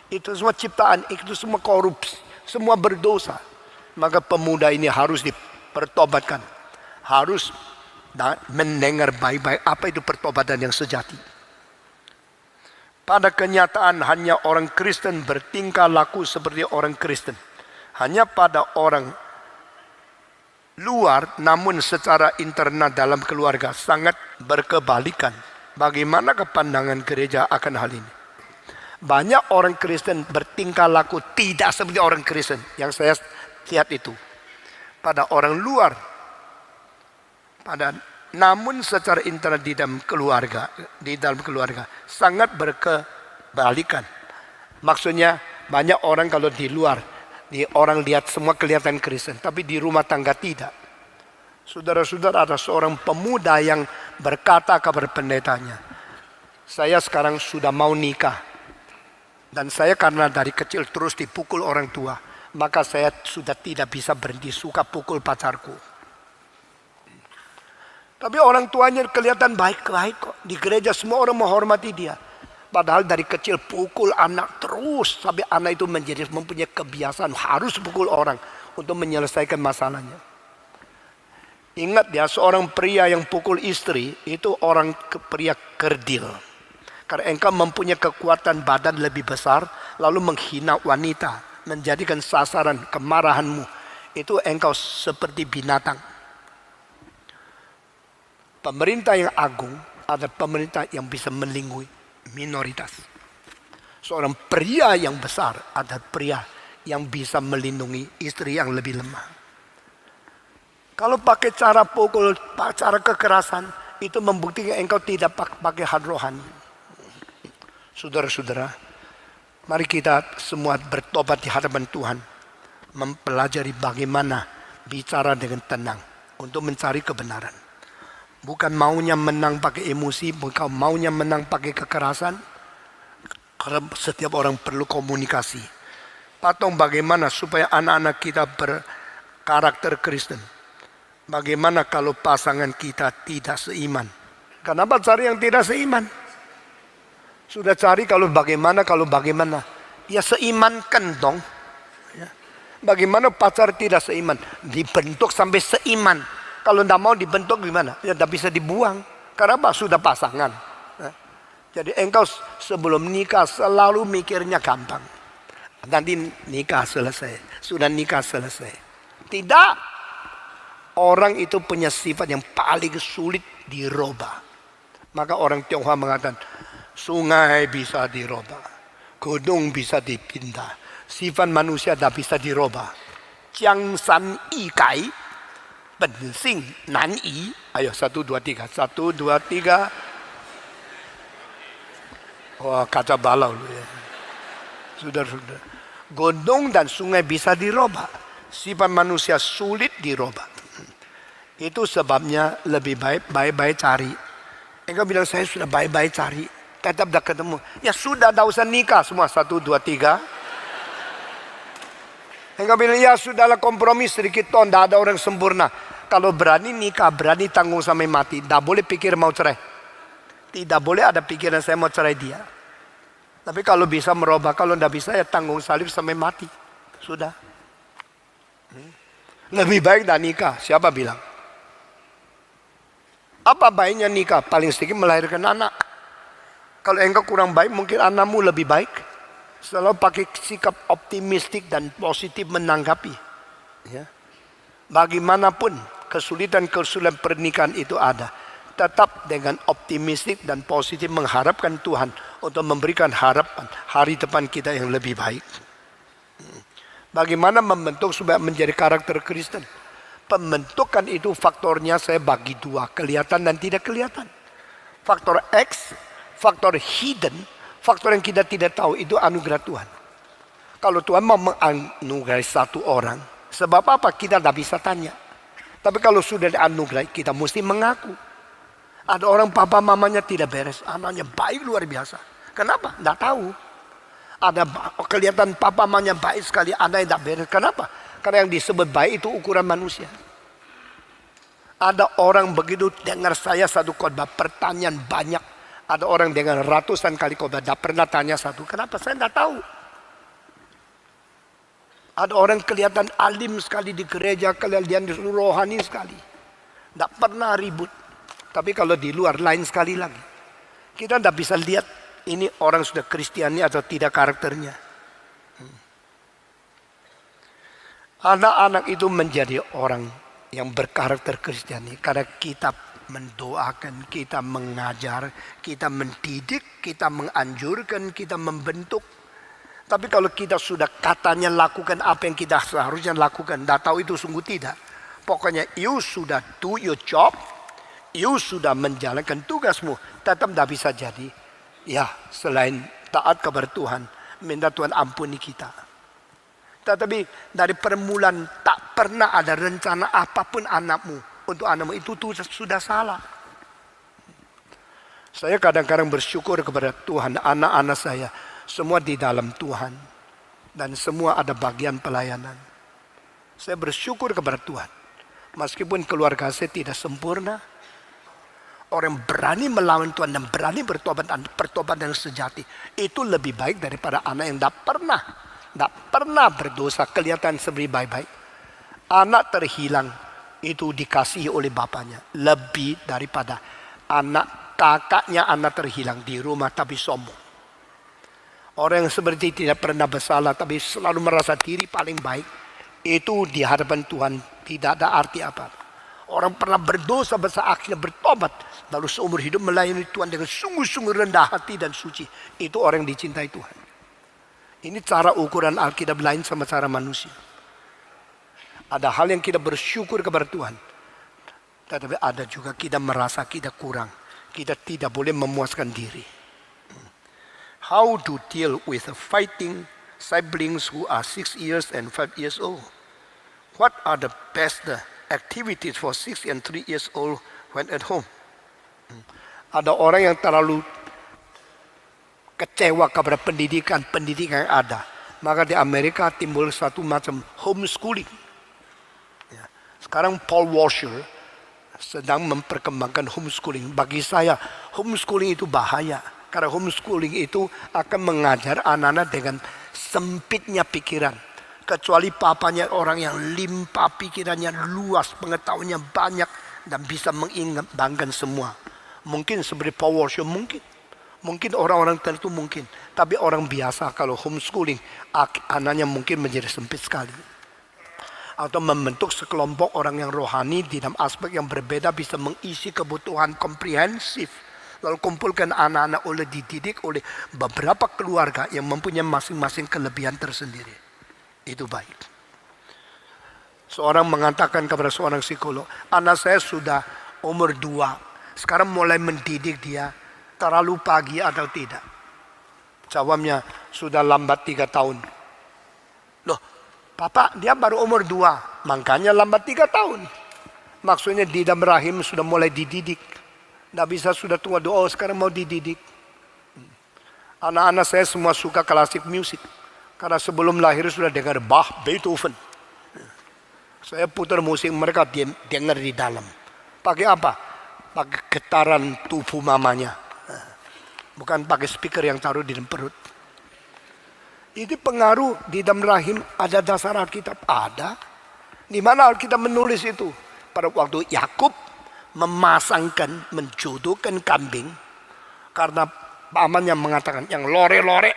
Speaker 1: Itu semua ciptaan, itu semua korupsi, semua berdosa. Maka pemuda ini harus dipertobatkan. Harus mendengar baik-baik apa itu pertobatan yang sejati. Pada kenyataan hanya orang Kristen bertingkah laku seperti orang Kristen. Hanya pada orang luar namun secara internal dalam keluarga sangat berkebalikan. Bagaimana pandangan gereja akan hal ini? Banyak orang Kristen bertingkah laku tidak seperti orang Kristen. Yang saya lihat itu. Pada orang luar. Namun secara internal di dalam keluarga. Sangat berkebalikan. Maksudnya banyak orang kalau di luar. Orang lihat semua kelihatan Kristen. Tapi di rumah tangga tidak. Saudara-saudara, ada seorang pemuda yang berkata kepada pendetanya. Saya sekarang sudah mau nikah. Dan saya karena dari kecil terus dipukul orang tua. Maka saya sudah tidak bisa berhenti suka pukul pacarku. Tapi orang tuanya kelihatan baik-baik kok. Di gereja semua orang menghormati dia. Padahal dari kecil pukul anak terus. Sampai anak itu mempunyai kebiasaan harus pukul orang. Untuk menyelesaikan masalahnya. Ingat ya, seorang pria yang pukul istri. Itu orang pria kerdil. Karena engkau mempunyai kekuatan badan lebih besar, lalu menghina wanita, menjadikan sasaran kemarahanmu, itu engkau seperti binatang. Pemerintah yang agung ada pemerintah yang bisa melindungi minoritas. Seorang pria yang besar ada pria yang bisa melindungi istri yang lebih lemah. Kalau pakai cara pukul, cara kekerasan, itu membuktikan engkau tidak pakai hati rohani. Saudara-saudara, mari kita semua bertobat di hadapan Tuhan. Mempelajari bagaimana bicara dengan tenang untuk mencari kebenaran. Bukan maunya menang pakai emosi, bukan maunya menang pakai kekerasan. Karena setiap orang perlu komunikasi. Atau bagaimana supaya anak-anak kita berkarakter Kristen. Bagaimana kalau pasangan kita tidak seiman? Kenapa cari yang tidak seiman? Sudah cari kalau bagaimana. Ya seimankan dong. Ya. Bagaimana pacar tidak seiman? Dibentuk sampai seiman. Kalau tidak mau dibentuk gimana? Ya tidak bisa dibuang. Karena apa? Sudah pasangan. Ya. Jadi engkau sebelum nikah selalu mikirnya gampang. Nanti nikah selesai. Sudah nikah selesai. Tidak. Orang itu punya sifat yang paling sulit dirubah. Maka orang Tionghoa mengatakan, sungai bisa dirubah, gunung bisa dipindah, sifat manusia tidak bisa dirubah. Jiang san yi gai, ben xing nan yi. Ayo 1, 2, 3. 1, 2, 3. Wah, kaca balau ya. Sudah. Gunung dan sungai bisa dirubah. Sifat manusia sulit dirubah. Itu sebabnya lebih baik cari. Engkau bilang saya sudah baik cari. Tetap dah ketemu. Ya sudah, dah usah nikah semua. 1, 2, 3. Engkau bilang ya sudahlah kompromi sedikit toh. Tidak ada orang sempurna. Kalau berani nikah, berani tanggung sampai mati. Tidak boleh pikir mau cerai. Tidak boleh ada pikiran saya mau cerai dia. Tapi kalau bisa merubah, kalau tidak bisa ya tanggung salib sampai mati. Sudah. Lebih baik dah nikah. Siapa bilang? Apa baiknya nikah? Paling sedikit melahirkan anak. Kalau engkau kurang baik, mungkin anakmu lebih baik. Selalu pakai sikap optimistik dan positif menanggapi. Ya. Bagaimanapun kesulitan pernikahan itu ada. Tetap dengan optimistik dan positif mengharapkan Tuhan untuk memberikan harapan hari depan kita yang lebih baik. Bagaimana membentuk supaya menjadi karakter Kristen? Pembentukan itu faktornya saya bagi dua, kelihatan dan tidak kelihatan. Faktor X, faktor hidden, faktor yang kita tidak tahu itu anugerah Tuhan. Kalau Tuhan mau menganugerahi satu orang, sebab apa kita tidak bisa tanya. Tapi kalau sudah dianugerahi, kita mesti mengaku. Ada orang papa mamanya tidak beres, anaknya baik luar biasa. Kenapa? Tidak tahu. Ada kelihatan papa mamanya baik sekali, anaknya tidak beres. Kenapa? Karena yang disebut baik itu ukuran manusia. Ada orang begitu dengar saya satu khotbah, pertanyaan banyak. Ada orang dengar ratusan kali khotbah, tidak pernah tanya satu. Kenapa? Saya tidak tahu. Ada orang kelihatan alim sekali di gereja, kelihatan rohani sekali. Tidak pernah ribut. Tapi kalau di luar lain sekali lagi. Kita tidak bisa lihat ini orang sudah Kristiani atau tidak karakternya. Anak-anak itu menjadi orang yang berkarakter Kristiani karena kita mendoakan, kita mengajar, kita mendidik, kita menganjurkan, kita membentuk. Tapi kalau kita sudah katanya lakukan apa yang kita seharusnya lakukan, tidak tahu itu sungguh tidak. Pokoknya you sudah do your job, you sudah menjalankan tugasmu, tetap tidak bisa jadi. Ya selain taat kepada Tuhan, minta Tuhan ampuni kita. Tetapi dari permulaan tak pernah ada rencana apapun anakmu. Untuk anakmu itu sudah salah. Saya kadang-kadang bersyukur kepada Tuhan. Anak-anak saya semua di dalam Tuhan. Dan semua ada bagian pelayanan. Saya bersyukur kepada Tuhan. Meskipun keluarga saya tidak sempurna. Orang berani melawan Tuhan dan berani bertobat yang sejati. Itu lebih baik daripada anak yang tidak pernah berdosa, kelihatan seperti baik-baik. Anak terhilang itu dikasihi oleh bapaknya. Lebih daripada kakaknya anak terhilang di rumah tapi sombong. Orang yang seperti tidak pernah bersalah tapi selalu merasa diri paling baik. Itu di hadapan Tuhan tidak ada arti apa. Orang pernah berdosa besar akhirnya bertobat. Lalu seumur hidup melayani Tuhan dengan sungguh-sungguh rendah hati dan suci. Itu orang yang dicintai Tuhan. Ini cara ukuran Alkitab lain sama cara manusia. Ada hal yang kita bersyukur kepada Tuhan. Tetapi ada juga kita merasa kita kurang. Kita tidak boleh memuaskan diri. How to deal with fighting siblings who are 6 years and 5 years old? What are the best activities for 6 and 3 years old when at home? Ada orang yang terlalu kecewa kepada pendidikan yang ada. Maka di Amerika timbul satu macam homeschooling. Sekarang Paul Washer sedang memperkembangkan homeschooling. Bagi saya homeschooling itu bahaya. Karena homeschooling itu akan mengajar anak-anak dengan sempitnya pikiran. Kecuali papanya orang yang limpah pikirannya luas, pengetahuannya banyak dan bisa mengembangkan semua. Mungkin seperti Paul Washer, mungkin orang-orang tertentu mungkin. Tapi orang biasa kalau homeschooling, anaknya mungkin menjadi sempit sekali. Atau membentuk sekelompok orang yang rohani di dalam aspek yang berbeda bisa mengisi kebutuhan komprehensif. Lalu kumpulkan anak-anak dididik oleh beberapa keluarga yang mempunyai masing-masing kelebihan tersendiri. Itu baik. Seorang mengatakan kepada seorang psikolog, anak saya sudah umur 2. Sekarang mulai mendidik dia terlalu pagi atau tidak. Jawabnya sudah lambat 3 tahun. Loh, Papa dia baru umur 2, makanya lambat 3 tahun. Maksudnya di dalam rahim sudah mulai dididik. Tidak bisa sudah tua doa, sekarang mau dididik. Anak-anak saya semua suka klasik musik. Karena sebelum lahir sudah dengar Bach, Beethoven. Saya putar musik mereka dengar di dalam. Pakai apa? Pakai getaran tubuh mamanya. Bukan pakai speaker yang taruh di dalam perut. Itu pengaruh di dalam rahim. Ada dasar Alkitab? Ada. Di mana Alkitab menulis itu? Pada waktu Yakub memasangkan, menjodohkan kambing. Karena pamannya mengatakan, yang lore-lore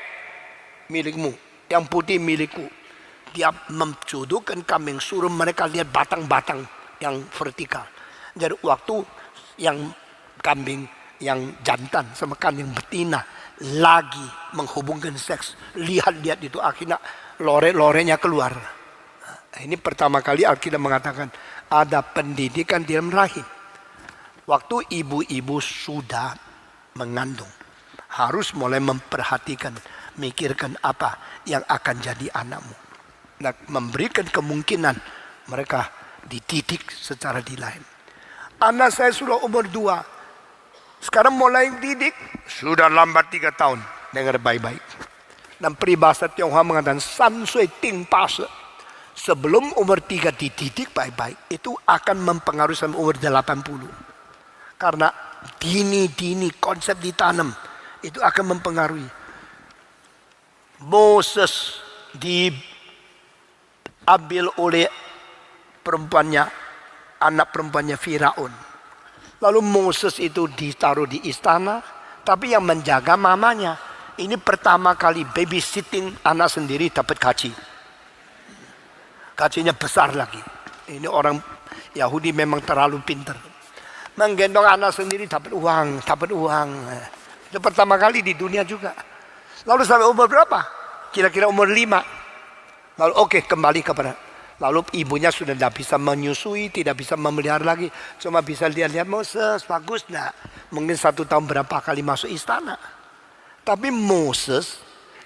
Speaker 1: milikmu, yang putih milikku. Dia menjodohkan kambing, suruh mereka lihat batang-batang yang vertikal. Jadi waktu yang kambing yang jantan sama kambing betina lagi menghubungkan seks, lihat-lihat itu akhirnya lore-lorenya keluar. Ini pertama kali Alkitab mengatakan ada pendidikan di dalam rahim. Waktu ibu-ibu sudah mengandung, harus mulai memperhatikan, mikirkan apa yang akan jadi anakmu. Nah, memberikan kemungkinan mereka dididik secara dilain. Anak saya sudah umur 2, sekarang mulai didik, sudah lambat 3 tahun. Dengar baik-baik. Dan peribahasa Tionghoa mengatakan san sui ting pa se. Sebelum umur 3 dididik baik-baik, itu akan mempengaruhi sampai umur 80. Karena dini konsep ditanam, itu akan mempengaruhi. Moses diambil oleh perempuannya, anak perempuannya Firaun. Lalu Moses itu ditaruh di istana, tapi yang menjaga mamanya. Ini pertama kali babysitting anak sendiri dapat gaji. Gajinya besar lagi. Ini orang Yahudi memang terlalu pintar. Menggendong anak sendiri dapat uang. Itu pertama kali di dunia juga. Lalu sampai umur berapa? Kira-kira umur 5. Lalu kembali kepada. Lalu ibunya sudah tidak bisa menyusui, tidak bisa memelihara lagi. Cuma bisa lihat-lihat, Moses bagus nak. Mungkin 1 tahun berapa kali masuk istana. Tapi Moses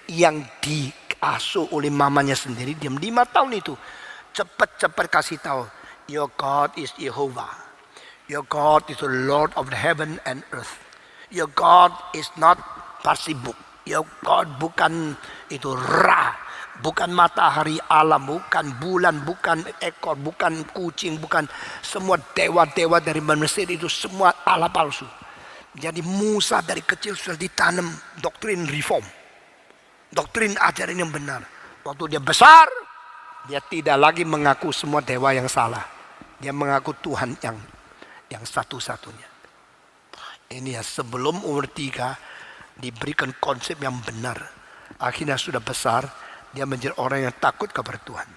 Speaker 1: yang diasuh oleh mamanya sendiri, diam 5 tahun itu. Cepat-cepat kasih tahu. Your God is Jehovah. Your God is the Lord of the heaven and earth. Your God is not Pasibuk. Your God bukan itu Ra. Bukan matahari alam, bukan bulan, bukan ekor, bukan kucing, bukan semua dewa-dewa dari Mesir itu semua Allah palsu. Jadi Musa dari kecil sudah ditanam doktrin reform. Doktrin ajaran yang benar. Waktu dia besar, dia tidak lagi mengaku semua dewa yang salah. Dia mengaku Tuhan yang satu-satunya. Ini ya sebelum umur 3 diberikan konsep yang benar. Akhirnya sudah besar, dia menjadi orang yang takut kepada Tuhan.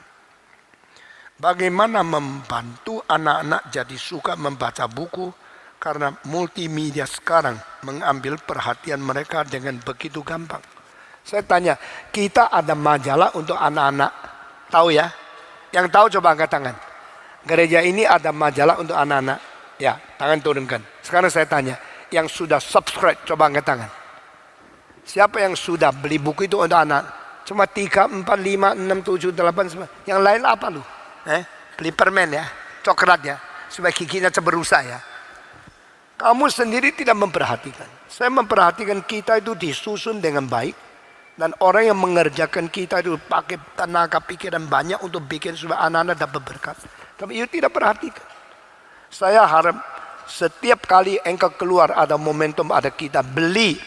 Speaker 1: Bagaimana membantu anak-anak jadi suka membaca buku karena multimedia sekarang mengambil perhatian mereka dengan begitu gampang. Saya tanya, kita ada majalah untuk anak-anak, tahu ya? Yang tahu coba angkat tangan. Gereja ini ada majalah untuk anak-anak. Ya, tangan turunkan. Sekarang saya tanya, yang sudah subscribe coba angkat tangan. Siapa yang sudah beli buku itu untuk anak? Cuma 3, 4, 5, 6, 7, 8, 9. Yang lain apa lu? Beli permen ya, coklat ya, supaya giginya berusaha ya. Kamu sendiri tidak memperhatikan. Saya memperhatikan kita itu disusun dengan baik. Dan orang yang mengerjakan kita itu pakai tenaga pikiran banyak untuk bikin supaya anak-anak dapat berkat. Tapi itu tidak perhatikan. Saya harap setiap kali engkau keluar ada momentum, ada kita beli.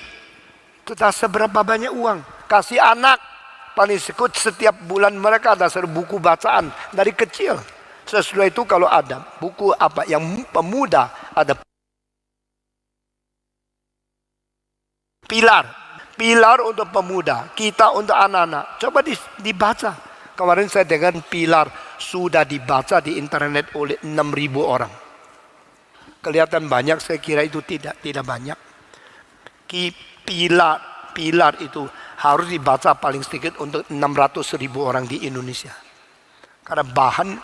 Speaker 1: Tidak seberapa banyak uang. Kasih anak. Paling sekut setiap bulan mereka ada buku bacaan dari kecil. Sesudah itu kalau ada buku apa yang pemuda, ada pilar untuk pemuda, kita untuk anak-anak. Coba dibaca. Kemarin saya dengar pilar sudah dibaca di internet oleh 6.000 orang. Kelihatan banyak, saya kira itu tidak banyak. Pilar itu harus dibaca paling sedikit untuk 600.000 orang di Indonesia. Karena bahan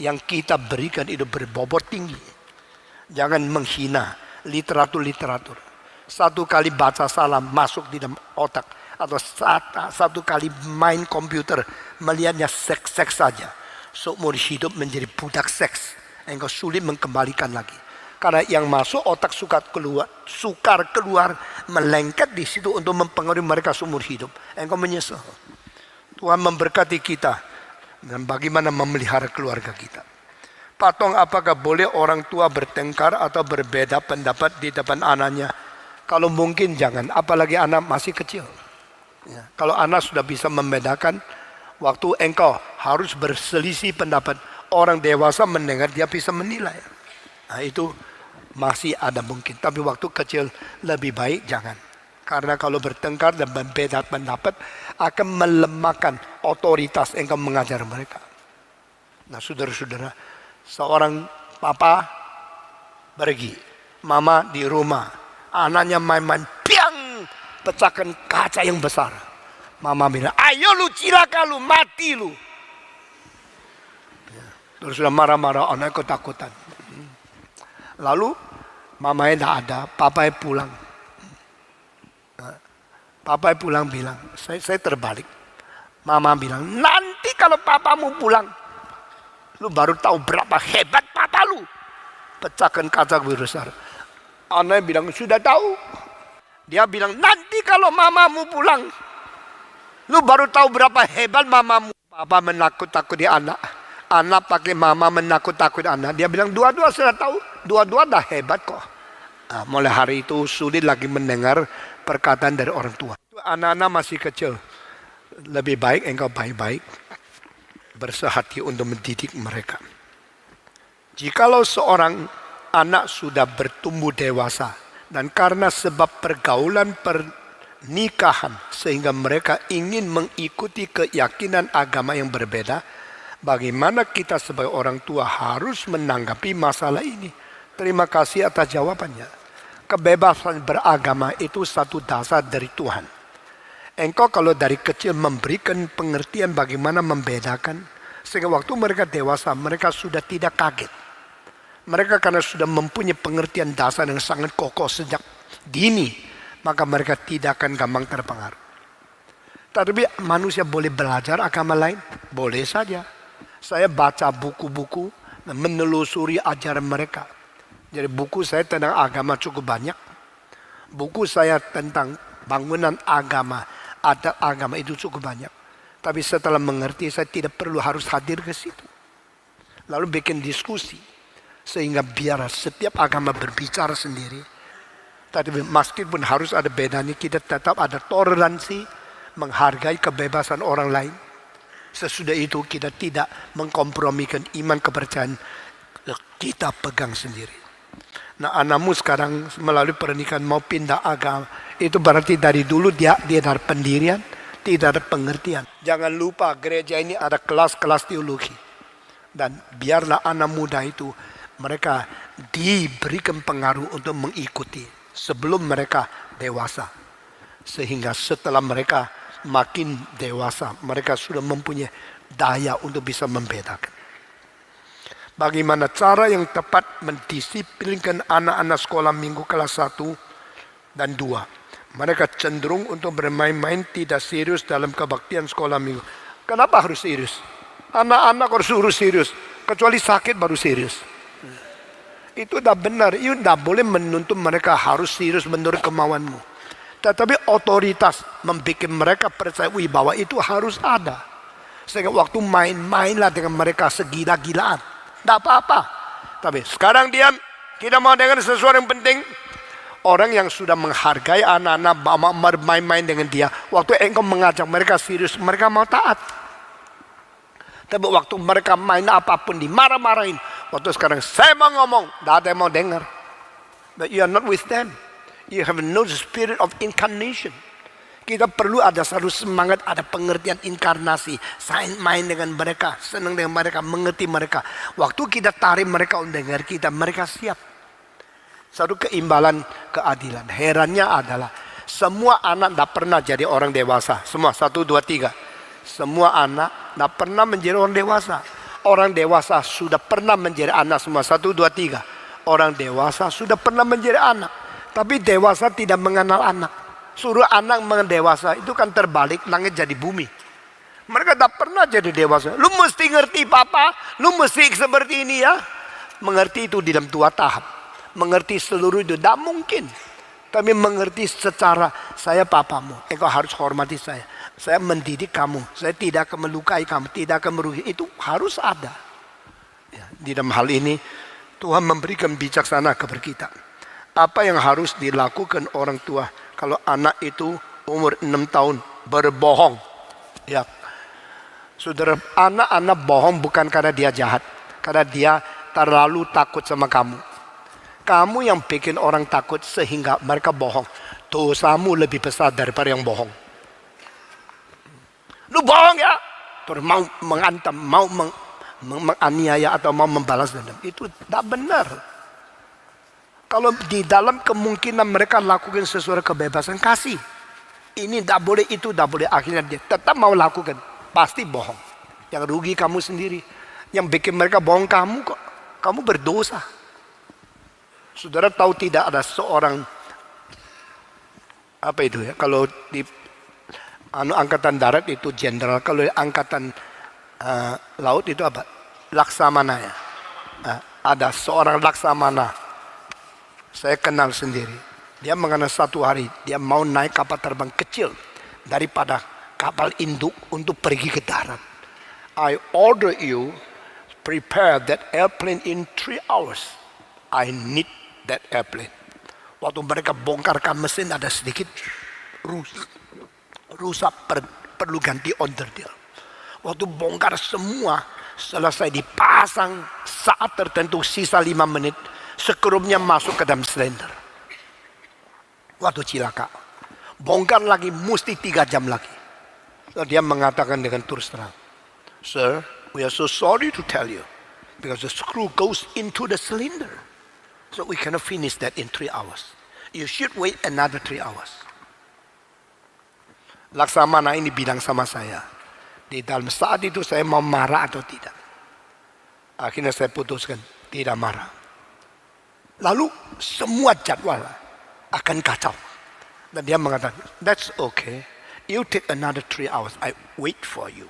Speaker 1: yang kita berikan itu berbobot tinggi. Jangan menghina literatur. Satu kali baca salah masuk di dalam otak. Atau satu kali main komputer melihatnya seks saja. Seumur hidup menjadi budak seks. Engkau sulit mengembalikan lagi. Karena yang masuk otak sukar keluar melengket di situ untuk mempengaruhi mereka seumur hidup. Engkau menyesal. Tuhan memberkati kita dan bagaimana memelihara keluarga kita. Patong, apakah boleh orang tua bertengkar atau berbeda pendapat di depan anaknya? Kalau mungkin jangan, apalagi anak masih kecil. Ya, kalau anak sudah bisa membedakan, waktu engkau harus berselisih pendapat, orang dewasa mendengar dia bisa menilai. Nah, itu masih ada mungkin, tapi waktu kecil lebih baik jangan. Karena kalau bertengkar dan berbeda pendapat akan melemahkan otoritas engkau mengajar mereka. Nah, saudara-saudara, seorang papa pergi, mama di rumah, anaknya main-main, piang, pecahkan kaca yang besar. Mama bilang, ayo lu cilaka lu, mati lu. Terus sudah marah-marah, anak ketakutan. Lalu mamanya tidak ada, papanya pulang. Papanya pulang bilang, saya terbalik. Mama bilang, nanti kalau papamu pulang, lu baru tahu berapa hebat papa lu. Pecahkan kaca besar. Anaknya bilang, sudah tahu. Dia bilang, nanti kalau mamamu pulang, lu baru tahu berapa hebat mamamu. Papa menakut-takuti anak. Anak pakai mama menakut-takuti anak. Dia bilang, dua-dua sudah tahu. Dua-dua dah hebat kok. Nah, mulai hari itu sulit lagi mendengar perkataan dari orang tua. Anak-anak masih kecil. Lebih baik engkau baik-baik bersehati untuk mendidik mereka. Jikalau seorang anak sudah bertumbuh dewasa dan karena sebab pergaulan pernikahan sehingga mereka ingin mengikuti keyakinan agama yang berbeda, bagaimana kita sebagai orang tua harus menanggapi masalah ini? Terima kasih atas jawabannya. Kebebasan beragama itu satu dasar dari Tuhan. Engkau kalau dari kecil memberikan pengertian bagaimana membedakan, sehingga waktu mereka dewasa mereka sudah tidak kaget. Mereka karena sudah mempunyai pengertian dasar yang sangat kokoh sejak dini, maka mereka tidak akan gampang terpengaruh. Tapi manusia boleh belajar agama lain? Boleh saja. Saya baca buku-buku dan menelusuri ajaran mereka. Jadi buku saya tentang agama cukup banyak. Buku saya tentang bangunan agama, adat agama itu cukup banyak. Tapi setelah mengerti saya tidak perlu harus hadir ke situ. Lalu bikin diskusi. Sehingga biar setiap agama berbicara sendiri. Tapi meskipun harus ada bedanya, kita tetap ada toleransi, menghargai kebebasan orang lain. Sesudah itu kita tidak mengkompromikan iman kepercayaan kita pegang sendiri. Nah, anakmu sekarang melalui pernikahan mau pindah agama, itu berarti dari dulu dia ada pendirian, tidak ada pengertian. Jangan lupa gereja ini ada kelas-kelas teologi. Dan biarlah anak muda itu mereka diberikan pengaruh untuk mengikuti sebelum mereka dewasa. Sehingga setelah mereka makin dewasa, mereka sudah mempunyai daya untuk bisa membedakan. Bagaimana cara yang tepat mendisiplinkan anak-anak sekolah minggu kelas 1 dan 2. Mereka cenderung untuk bermain-main tidak serius dalam kebaktian sekolah minggu. Kenapa harus serius? Anak-anak harus urus serius. Kecuali sakit baru serius. Itu udah benar. Itu tidak boleh menuntut mereka harus serius menurut kemauanmu. Tetapi otoritas membuat mereka percaya bahwa itu harus ada. Sehingga waktu main-mainlah dengan mereka segila-gilaan. Tidak apa-apa. Tapi sekarang diam. Kita mau dengar sesuatu yang penting. Orang yang sudah menghargai anak-anak bermain-main dengan dia. Waktu engkau mengajak mereka serius, mereka mau taat. Tapi waktu mereka main apapun dimarah-marahin. Waktu sekarang saya mau ngomong, tidak ada yang mau dengar. But you are not with them. You have no spirit of incarnation. Kita perlu ada satu semangat, ada pengertian inkarnasi. Saya main dengan mereka, senang dengan mereka, mengerti mereka. Waktu kita tarik mereka untuk dengar kita, mereka siap. Satu keimbangan keadilan. Herannya adalah semua anak tidak pernah jadi orang dewasa. Semua, 1, 2, 3. Semua anak tidak pernah menjadi orang dewasa. Orang dewasa sudah pernah menjadi anak semua. 1, 2, 3. Orang dewasa sudah pernah menjadi anak. Tapi dewasa tidak mengenal anak. Suruh anak mendewasa itu kan terbalik, langit jadi bumi. Mereka tak pernah jadi dewasa. Lu mesti ngerti papa, lu mesti seperti ini ya. Mengerti itu di dalam 2 tahap. Mengerti seluruh itu tidak mungkin. Tapi mengerti secara saya papamu, engkau harus hormati saya. Saya mendidik kamu, saya tidak akan melukai kamu, tidak akan merugi. Itu harus ada. Ya, di dalam hal ini Tuhan memberikan bijaksana kepada kita. Apa yang harus dilakukan orang tua kalau anak itu umur 6 tahun berbohong? Ya, saudara, anak-anak bohong bukan karena dia jahat, karena dia terlalu takut sama kamu. Kamu yang bikin orang takut sehingga mereka bohong. Dosamu lebih besar daripada yang bohong. Lu bohong ya, terus mau mengancam, mau menganiaya atau mau membalas dendam. Itu tidak benar. Kalau di dalam kemungkinan mereka lakukan sesuatu kebebasan, kasih. Ini tidak boleh, itu tidak boleh. Akhirnya dia tetap mau lakukan. Pasti bohong. Yang rugi kamu sendiri. Yang bikin mereka bohong kamu kok. Kamu berdosa. Saudara tahu tidak ada seorang, apa itu ya, kalau di angkatan darat itu jenderal. Kalau di angkatan laut itu apa? Laksamana ya. Ada seorang laksamana. Saya kenal sendiri. Dia mengenal satu hari dia mau naik kapal terbang kecil daripada kapal induk untuk pergi ke darat. I order you prepare that airplane in 3 hours. I need that airplane. Waktu mereka bongkarkan mesin ada sedikit rusak, perlu ganti onderdil. Waktu bongkar semua selesai dipasang, saat tertentu sisa 5 menit. Sekrupnya masuk ke dalam silinder. Waktu cilaka. Bongkar lagi mesti 3 jam lagi. So, dia mengatakan dengan terus terang, Sir, we are so sorry to tell you. Because the screw goes into the cylinder. So we cannot finish that in 3 hours. You should wait another 3 hours. Laksamana ini bilang sama saya. Di dalam saat itu saya mau marah atau tidak. Akhirnya saya putuskan tidak marah. Lalu semua jadwal akan kacau. Dan dia mengatakan, that's okay. You take another 3 hours. I wait for you.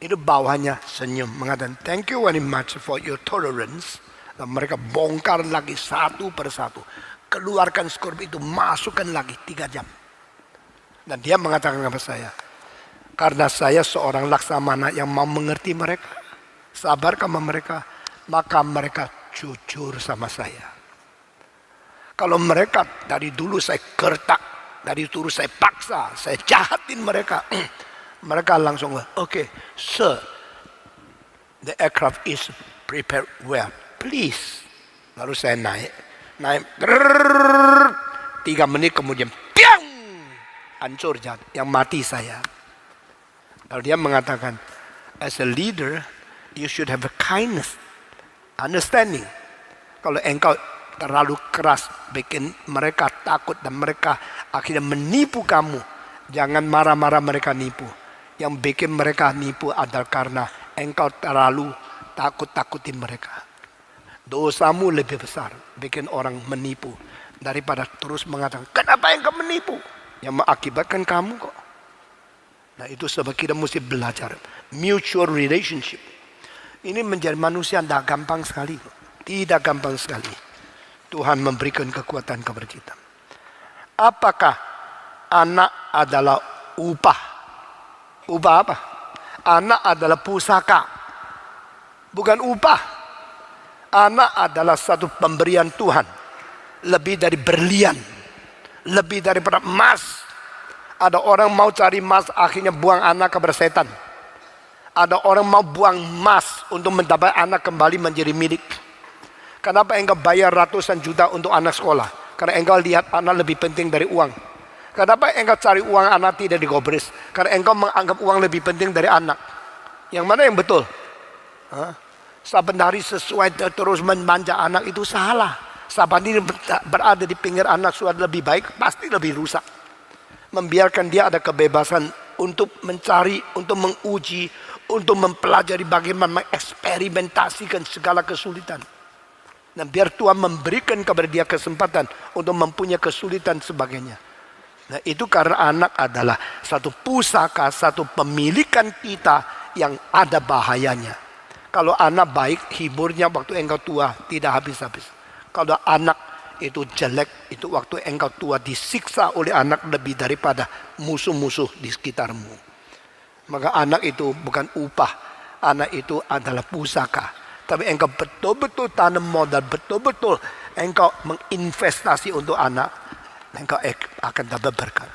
Speaker 1: Itu bawahnya senyum. Mengatakan, thank you very much for your tolerance. Dan mereka bongkar lagi satu persatu. Keluarkan skrup itu, masukkan lagi 3 jam. Dan dia mengatakan kepada saya, karena saya seorang laksamana yang mau mengerti mereka, sabar sama mereka, maka mereka jujur sama saya. Kalau mereka dari dulu saya gertak, dari dulu saya paksa, saya jahatin mereka, mereka langsung, okay, sir, the aircraft is prepared well, please. Lalu saya naik, 3 menit kemudian, piang, hancur jatuh, yang mati saya. Lalu dia mengatakan, as a leader, You should have a kindness, understanding. Kalau engkau terlalu keras, bikin mereka takut dan mereka akhirnya menipu kamu, jangan marah-marah mereka nipu. Yang bikin mereka nipu adalah karena engkau terlalu takut-takutin mereka. Dosamu lebih besar, bikin orang menipu, daripada terus mengatakan, kenapa engkau menipu? Yang mengakibatkan kamu kok. Nah itu sebab kita mesti belajar mutual relationship. Ini menjadi manusia tidak gampang sekali. Tidak gampang sekali. Tuhan memberikan kekuatan kepada kita. Apakah anak adalah upah? Upah apa? Anak adalah pusaka. Bukan upah. Anak adalah satu pemberian Tuhan. Lebih dari berlian. Lebih daripada emas. Ada orang mau cari emas, akhirnya buang anak kepada setan. Ada orang mau buang emas untuk mendapat anak kembali menjadi milik. Kenapa engkau bayar ratusan juta untuk anak sekolah? Karena engkau lihat anak lebih penting dari uang. Kenapa engkau cari uang anak tidak digobris? Karena engkau menganggap uang lebih penting dari anak. Yang mana yang betul? Saban hari sesuai terus memanja anak itu salah. Saban ini berada di pinggir anak sudah lebih baik, pasti lebih rusak. Membiarkan dia ada kebebasan untuk mencari, untuk menguji, untuk mempelajari bagaimana mengeksperimentasikan segala kesulitan. Dan biar Tuhan memberikan kepada dia kesempatan untuk mempunyai kesulitan sebagainya. Nah itu karena anak adalah satu pusaka, satu pemilikan kita yang ada bahayanya. Kalau anak baik, hiburnya waktu engkau tua tidak habis-habis. Kalau anak itu jelek, itu waktu engkau tua disiksa oleh anak lebih daripada musuh-musuh di sekitarmu. Maka anak itu bukan upah, anak itu adalah pusaka. Tapi engkau betul-betul tanam modal, betul-betul engkau menginvestasi untuk anak, engkau akan dapat berkat.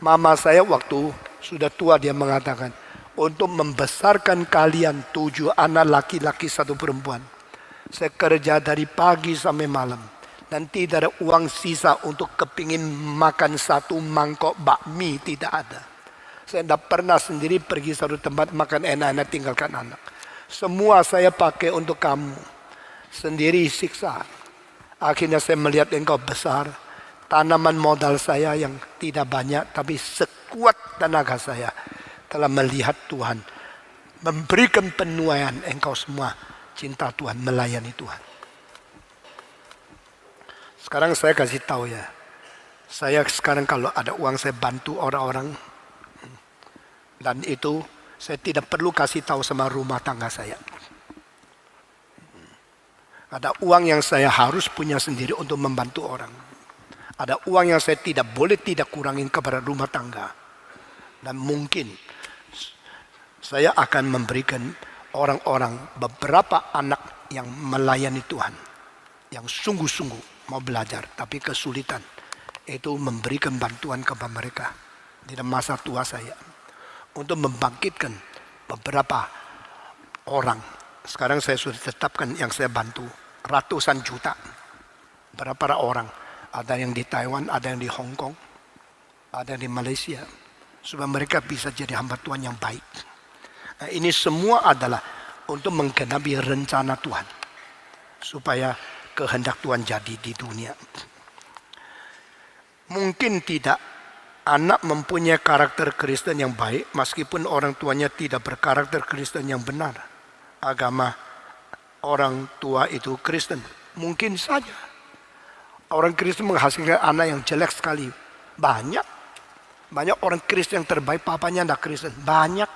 Speaker 1: Mama saya waktu sudah tua dia mengatakan, untuk membesarkan kalian 7 anak laki-laki 1 perempuan. Saya kerja dari pagi sampai malam. Dan tidak ada uang sisa untuk kepingin makan 1 mangkok bakmi, tidak ada. Saya tidak pernah sendiri pergi satu tempat makan enak-enak tinggalkan anak. Semua saya pakai untuk kamu. Sendiri siksa. Akhirnya saya melihat engkau besar. Tanaman modal saya yang tidak banyak, tapi sekuat tenaga saya telah melihat Tuhan memberikan penuaian. Engkau semua cinta Tuhan, melayani Tuhan. Sekarang saya kasih tahu ya. Saya sekarang kalau ada uang saya bantu orang-orang. Dan itu saya tidak perlu kasih tahu sama rumah tangga saya. Ada uang yang saya harus punya sendiri untuk membantu orang. Ada uang yang saya tidak boleh tidak kurangin kepada rumah tangga. Dan mungkin saya akan memberikan orang-orang beberapa anak yang melayani Tuhan. Yang sungguh-sungguh mau belajar, tapi kesulitan. Itu memberikan bantuan kepada mereka di masa tua saya. Untuk membangkitkan beberapa orang. Sekarang saya sudah tetapkan yang saya bantu ratusan juta. Berapa orang? Ada yang di Taiwan, ada yang di Hong Kong, ada yang di Malaysia. Supaya mereka bisa jadi hamba Tuhan yang baik. Nah, ini semua adalah untuk menggenapi rencana Tuhan. Supaya kehendak Tuhan jadi di dunia. Mungkin tidak anak mempunyai karakter Kristen yang baik, meskipun orang tuanya tidak berkarakter Kristen yang benar. Agama orang tua itu Kristen. Mungkin saja. Orang Kristen menghasilkan anak yang jelek sekali. Banyak. Banyak orang Kristen yang terbaik, papanya tidak Kristen. Banyak.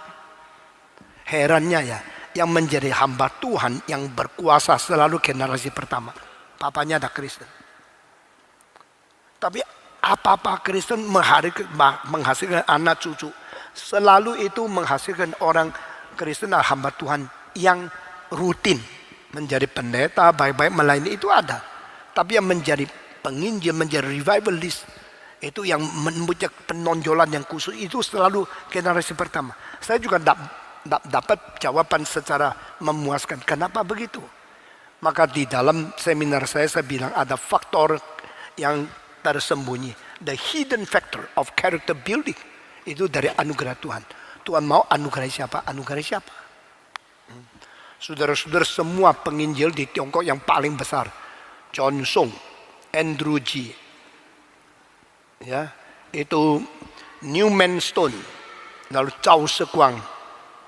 Speaker 1: Herannya ya, yang menjadi hamba Tuhan yang berkuasa selalu generasi pertama. Papanya tidak Kristen. Tapi apa-apa Kristen menghasilkan anak cucu. Selalu itu menghasilkan orang Kristen hamba Tuhan yang rutin. Menjadi pendeta, baik-baik melayani itu ada. Tapi yang menjadi penginjil, menjadi revivalist, itu yang mempunyai penonjolan yang khusus, itu selalu generasi pertama. Saya juga tidak dapat jawaban secara memuaskan. Kenapa begitu? Maka di dalam seminar saya bilang ada faktor yang tersembunyi. The hidden factor of character building. Itu dari anugerah Tuhan. Tuhan mau anugerah siapa? Anugerah siapa? Saudara-saudara, semua penginjil di Tiongkok yang paling besar, John Song, Andrew G, ya, itu Newman Stone, lalu Chao Sekuang,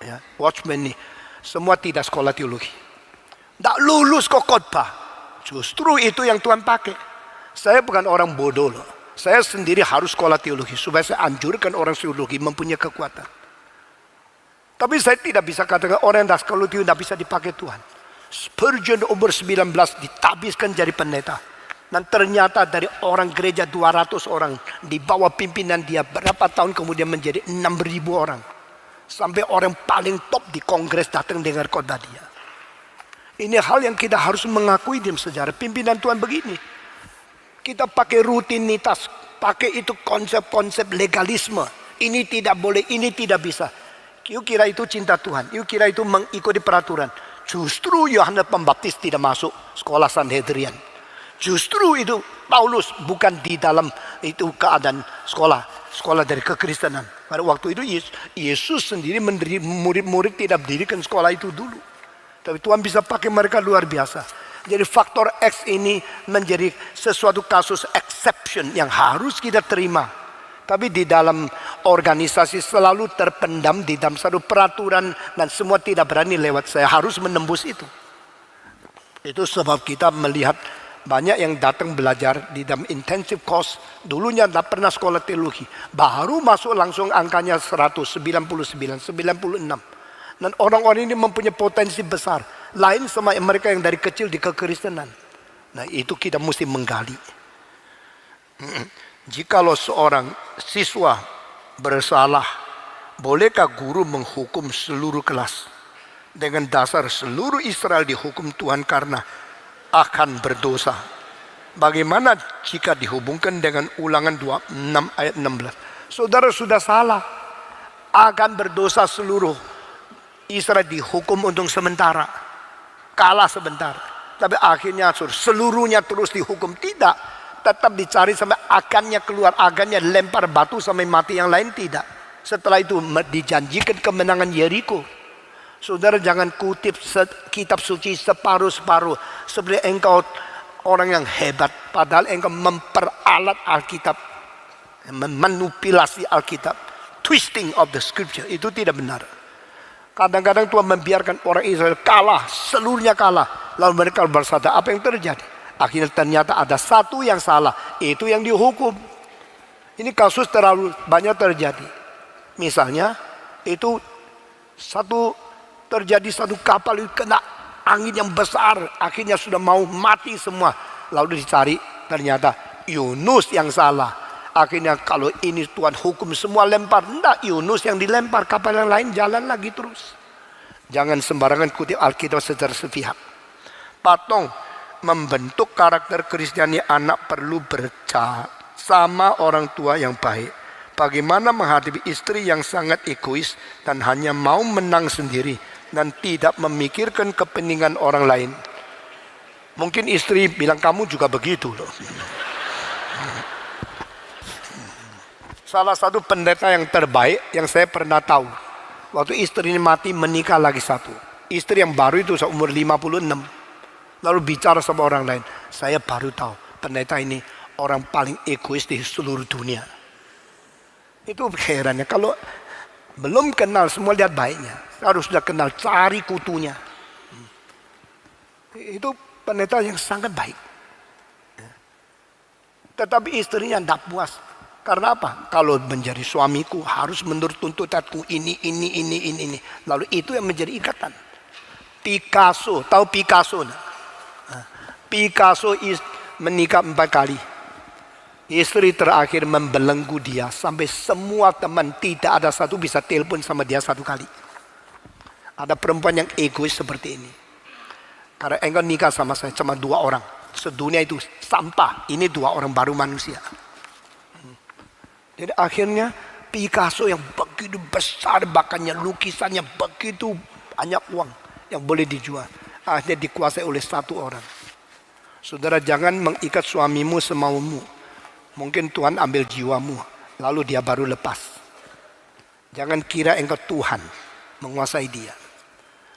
Speaker 1: ya, Watchman nih, semua tidak sekolah teologi, tidak lulus kok khotbah. Justru itu yang Tuhan pakai. Saya bukan orang bodoh loh. Saya sendiri harus sekolah teologi supaya saya anjurkan orang teologi mempunyai kekuatan. Tapi saya tidak bisa katakan orang yang tidak sekolah teologi tidak bisa dipakai Tuhan. Spurgeon umur 19 ditabiskan jadi pendeta. Dan ternyata dari orang gereja 200 orang di bawah pimpinan dia berapa tahun kemudian menjadi 6.000 orang. Sampai orang paling top di kongres datang dengar khotbah dia. Ini hal yang kita harus mengakui dalam sejarah pimpinan Tuhan begini. Kita pakai rutinitas, pakai itu konsep-konsep legalisme. Ini tidak boleh, ini tidak bisa. Yuk kira itu cinta Tuhan, yuk kira itu mengikuti peraturan. Justru Yohanes Pembaptis tidak masuk sekolah Sanhedrian. Justru itu Paulus bukan di dalam itu keadaan sekolah dari kekristenan. Pada waktu itu Yesus sendiri murid-murid tidak dirikan sekolah itu dulu. Tapi Tuhan bisa pakai mereka luar biasa. Jadi faktor X ini menjadi sesuatu kasus exception yang harus kita terima. Tapi di dalam organisasi selalu terpendam di dalam satu peraturan dan semua tidak berani lewat. Saya harus menembus itu. Itu sebab kita melihat banyak yang datang belajar di dalam intensive course. Dulunya tidak pernah sekolah teologi. Baru masuk langsung angkanya 199, 96. Dan orang-orang ini mempunyai potensi besar. Lain sama mereka yang dari kecil di kekristenan. Nah itu kita mesti menggali. Jikalau seorang siswa bersalah, bolehkah guru menghukum seluruh kelas? Dengan dasar seluruh Israel dihukum Tuhan karena akan berdosa. Bagaimana jika dihubungkan dengan Ulangan 26 ayat 16? Saudara sudah salah. Akan berdosa seluruh Israel dihukum untuk sementara. Kalah sebentar. Tapi akhirnya seluruhnya terus dihukum. Tidak. Tetap dicari sampai akannya keluar. Akannya lempar batu sampai mati, yang lain tidak. Setelah itu dijanjikan kemenangan Yeriko. Saudara jangan kutip kitab suci separuh-separuh. Seperti engkau orang yang hebat. Padahal engkau memperalat Alkitab. Memanipulasi Alkitab. Twisting of the scripture. Itu tidak benar. Kadang-kadang Tuhan membiarkan orang Israel kalah. Seluruhnya kalah. Lalu mereka berkata, apa yang terjadi? Akhirnya ternyata ada satu yang salah. Itu yang dihukum. Ini kasus terlalu banyak terjadi. Misalnya itu terjadi satu kapal kena angin yang besar. Akhirnya sudah mau mati semua. Lalu dicari, ternyata Yunus yang salah. Akhirnya kalau ini Tuhan hukum semua lempar. Tidak, Yunus yang dilempar, kapal yang lain jalan lagi terus. Jangan sembarangan kutip Alkitab secara sepihak. Patong membentuk karakter Kristiani anak perlu bersama orang tua yang baik. Bagaimana menghadapi istri yang sangat egois dan hanya mau menang sendiri dan tidak memikirkan kepentingan orang lain. Mungkin istri bilang kamu juga begitu loh. Salah satu pendeta yang terbaik yang saya pernah tahu. Waktu istrinya mati menikah lagi satu. Istri yang baru itu seumur 56. Lalu bicara sama orang lain. Saya baru tahu pendeta ini orang paling egois di seluruh dunia. Itu herannya. Kalau belum kenal semua lihat baiknya. Harus sudah kenal cari kutunya. Itu pendeta yang sangat baik. Tetapi istrinya tidak puas. Karena apa? Kalau menjadi suamiku harus menurut tuntutanku ini. Lalu itu yang menjadi ikatan. Picasso, tahu Picasso? Picasso menikah 4 kali. Istri terakhir membelenggu dia sampai semua teman tidak ada satu bisa telepon sama dia 1 kali. Ada perempuan yang egois seperti ini. Karena engkau nikah sama saya cuma 2 orang. Sedunia itu sampah. Ini 2 orang baru manusia. Jadi akhirnya Picasso yang begitu besar bahkannya lukisannya begitu banyak uang yang boleh dijual. Akhirnya dikuasai oleh 1 orang. Saudara jangan mengikat suamimu semaumu. Mungkin Tuhan ambil jiwamu. Lalu dia baru lepas. Jangan kira engkau Tuhan menguasai dia.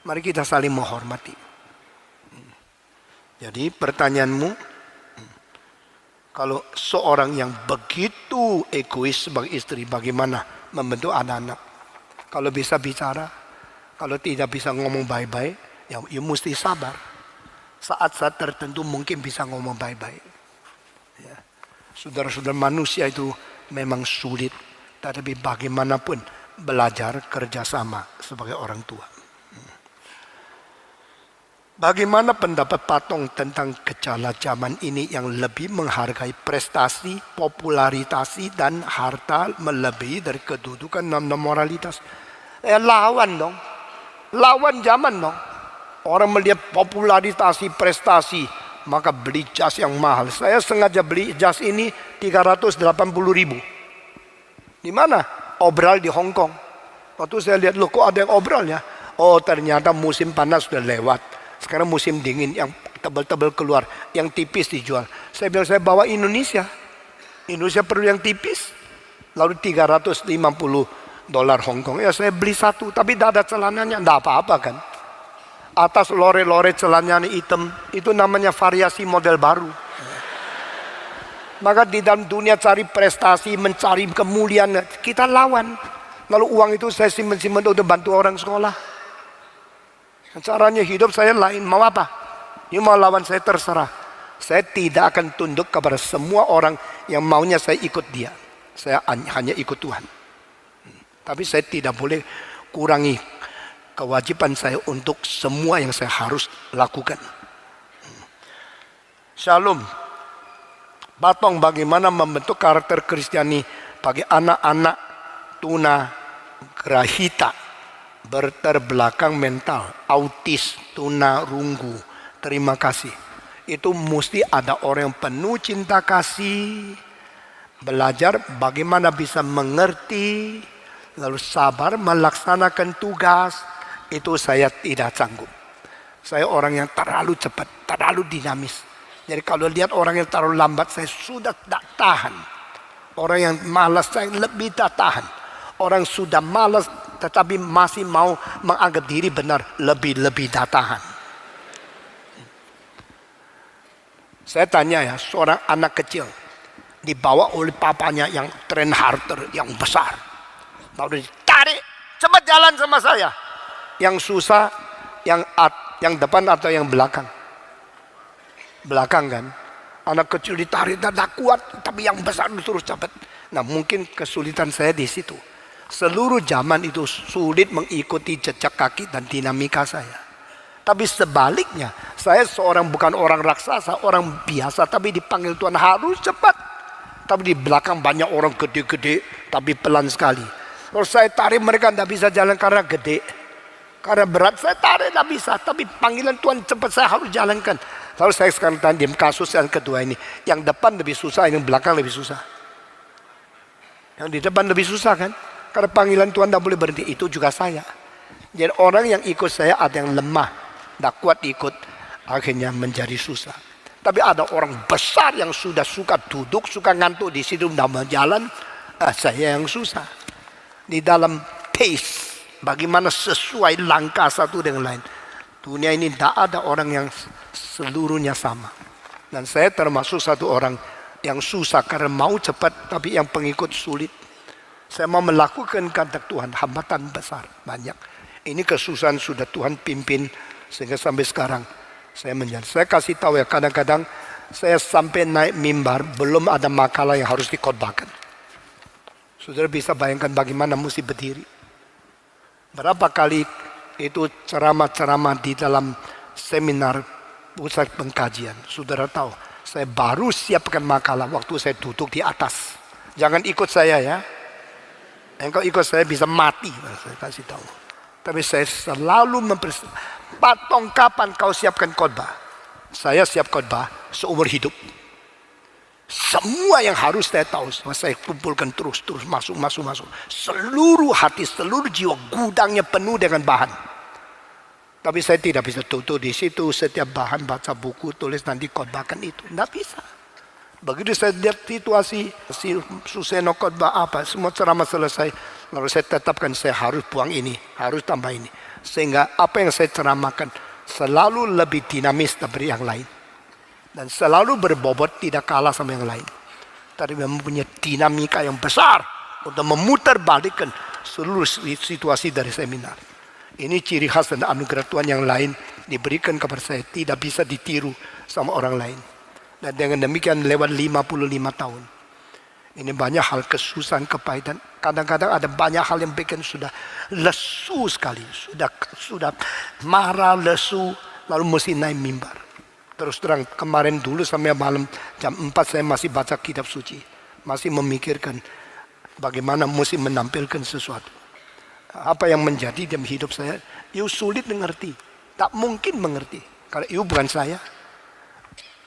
Speaker 1: Mari kita saling menghormati. Jadi pertanyaanmu, kalau seorang yang begitu egois sebagai istri, bagaimana membentuk anak-anak? Kalau bisa bicara, kalau tidak bisa ngomong baik-baik, ya mesti sabar. Saat-saat tertentu mungkin bisa ngomong baik-baik. Ya. Saudara-saudara, manusia itu memang sulit, tapi bagaimanapun belajar kerjasama sebagai orang tua. Bagaimana pendapat Patong tentang gejala zaman ini yang lebih menghargai prestasi, popularitas, dan harta melebihi dari kedudukan dan moralitas? Lawan dong. Lawan zaman dong. Orang melihat popularitas, prestasi, maka beli jas yang mahal. Saya sengaja beli jas ini 380.000. Di mana? Obral di Hong Kong. Waktu saya lihat, loh kok ada yang obral ya? Oh ternyata musim panas sudah lewat. Sekarang musim dingin, yang tebal-tebal keluar, yang tipis dijual. Saya bilang, saya bawa Indonesia. Indonesia perlu yang tipis. Lalu $350 Hong Kong. Ya saya beli satu, tapi tidak ada celananya, tidak apa-apa kan. Atas lore-lore celananya hitam, itu namanya variasi model baru. Maka di dalam dunia cari prestasi, mencari kemuliaan, kita lawan. Lalu uang itu saya simpan-simpan untuk bantu orang sekolah. Caranya hidup saya lain, mau apa? Ini mau lawan saya terserah. Saya tidak akan tunduk kepada semua orang yang maunya saya ikut dia. Saya hanya ikut Tuhan. Tapi saya tidak boleh kurangi kewajiban saya untuk semua yang saya harus lakukan. Shalom. Patong, bagaimana membentuk karakter Kristiani bagi anak-anak tuna grahita, berterbelakang mental, autis, tuna rungu. Terima kasih. Itu mesti ada orang yang penuh cinta kasih, belajar bagaimana bisa mengerti, lalu sabar melaksanakan tugas. Itu saya tidak sanggup. Saya orang yang terlalu cepat, terlalu dinamis. Jadi kalau lihat orang yang terlalu lambat, saya sudah tak tahan. Orang yang malas, saya lebih tak tahan. Orang sudah malas tetapi masih mau menganggap diri benar, lebih tak tahan. Saya tanya ya, seorang anak kecil dibawa oleh papanya yang train harder, yang besar, lalu ditarik, cepat jalan sama saya. Yang susah, yang depan atau yang belakang? Belakang kan. Anak kecil ditarik, tidak kuat, tapi yang besar disuruh cepat. Nah mungkin kesulitan saya di situ. Seluruh zaman itu sulit mengikuti jejak kaki dan dinamika saya. Tapi sebaliknya, saya seorang bukan orang raksasa, orang biasa, tapi dipanggil Tuhan harus cepat. Tapi di belakang banyak orang gede-gede, tapi pelan sekali. Kalau saya tarik mereka tidak bisa jalan karena gede, karena berat. Saya tarik tidak bisa, tapi panggilan Tuhan cepat saya harus jalankan. Lalu saya sekarang tanya kasus yang kedua ini, yang depan lebih susah, yang belakang lebih susah. Yang di depan lebih susah kan? Karena panggilan Tuhan tidak boleh berhenti. Itu juga saya. Jadi orang yang ikut saya ada yang lemah, tidak kuat ikut, akhirnya menjadi susah. Tapi ada orang besar yang sudah suka duduk, suka ngantuk di situ, tidak mau jalan. Saya yang susah. Di dalam pace, bagaimana sesuai langkah satu dengan lain. Dunia ini tidak ada orang yang seluruhnya sama. Dan saya termasuk satu orang yang susah karena mau cepat, tapi yang pengikut sulit. Saya mau melakukan kehendak Tuhan, hambatan besar, banyak. Ini kesusahan sudah Tuhan pimpin, sehingga sampai sekarang saya menjalan. Saya kasih tahu ya, kadang-kadang saya sampai naik mimbar, belum ada makalah yang harus dikhotbahkan. Saudara bisa bayangkan bagaimana mesti berdiri. Berapa kali itu ceramah-ceramah di dalam seminar pusat pengkajian. Saudara tahu, saya baru siapkan makalah waktu saya duduk di atas. Jangan ikut saya ya. Engkau ikut saya bisa mati, saya kasih tahu. Tapi saya selalu Patong, kapan kau siapkan khotbah? Saya siap khotbah seumur hidup. Semua yang harus saya tahu, saya kumpulkan terus masuk. Seluruh hati, seluruh jiwa, gudangnya penuh dengan bahan. Tapi saya tidak bisa tutup di situ setiap bahan, baca buku, tulis nanti khotbahkan itu. Tidak bisa. Begitu saya lihat situasi, si Suseno khotbah apa, semua ceramah selesai. Lalu saya tetapkan saya harus buang ini, harus tambah ini. Sehingga apa yang saya ceramahkan selalu lebih dinamis dari yang lain. Dan selalu berbobot tidak kalah sama yang lain. Tapi mempunyai dinamika yang besar untuk memutarbalikkan seluruh situasi dari seminar. Ini ciri khas dan anugerah Tuhan yang lain diberikan kepada saya. Tidak bisa ditiru sama orang lain. Dan dengan demikian lewat 55 tahun. Ini banyak hal kesusahan, kepahitan. Kadang-kadang ada banyak hal yang bikin sudah lesu sekali. Sudah marah, lesu. Lalu mesti naik mimbar. Terus terang kemarin dulu sampai malam jam 4 saya masih baca kitab suci. Masih memikirkan bagaimana mesti menampilkan sesuatu. Apa yang menjadi dalam hidup saya, you sulit mengerti. Tak mungkin mengerti. Karena you bukan saya.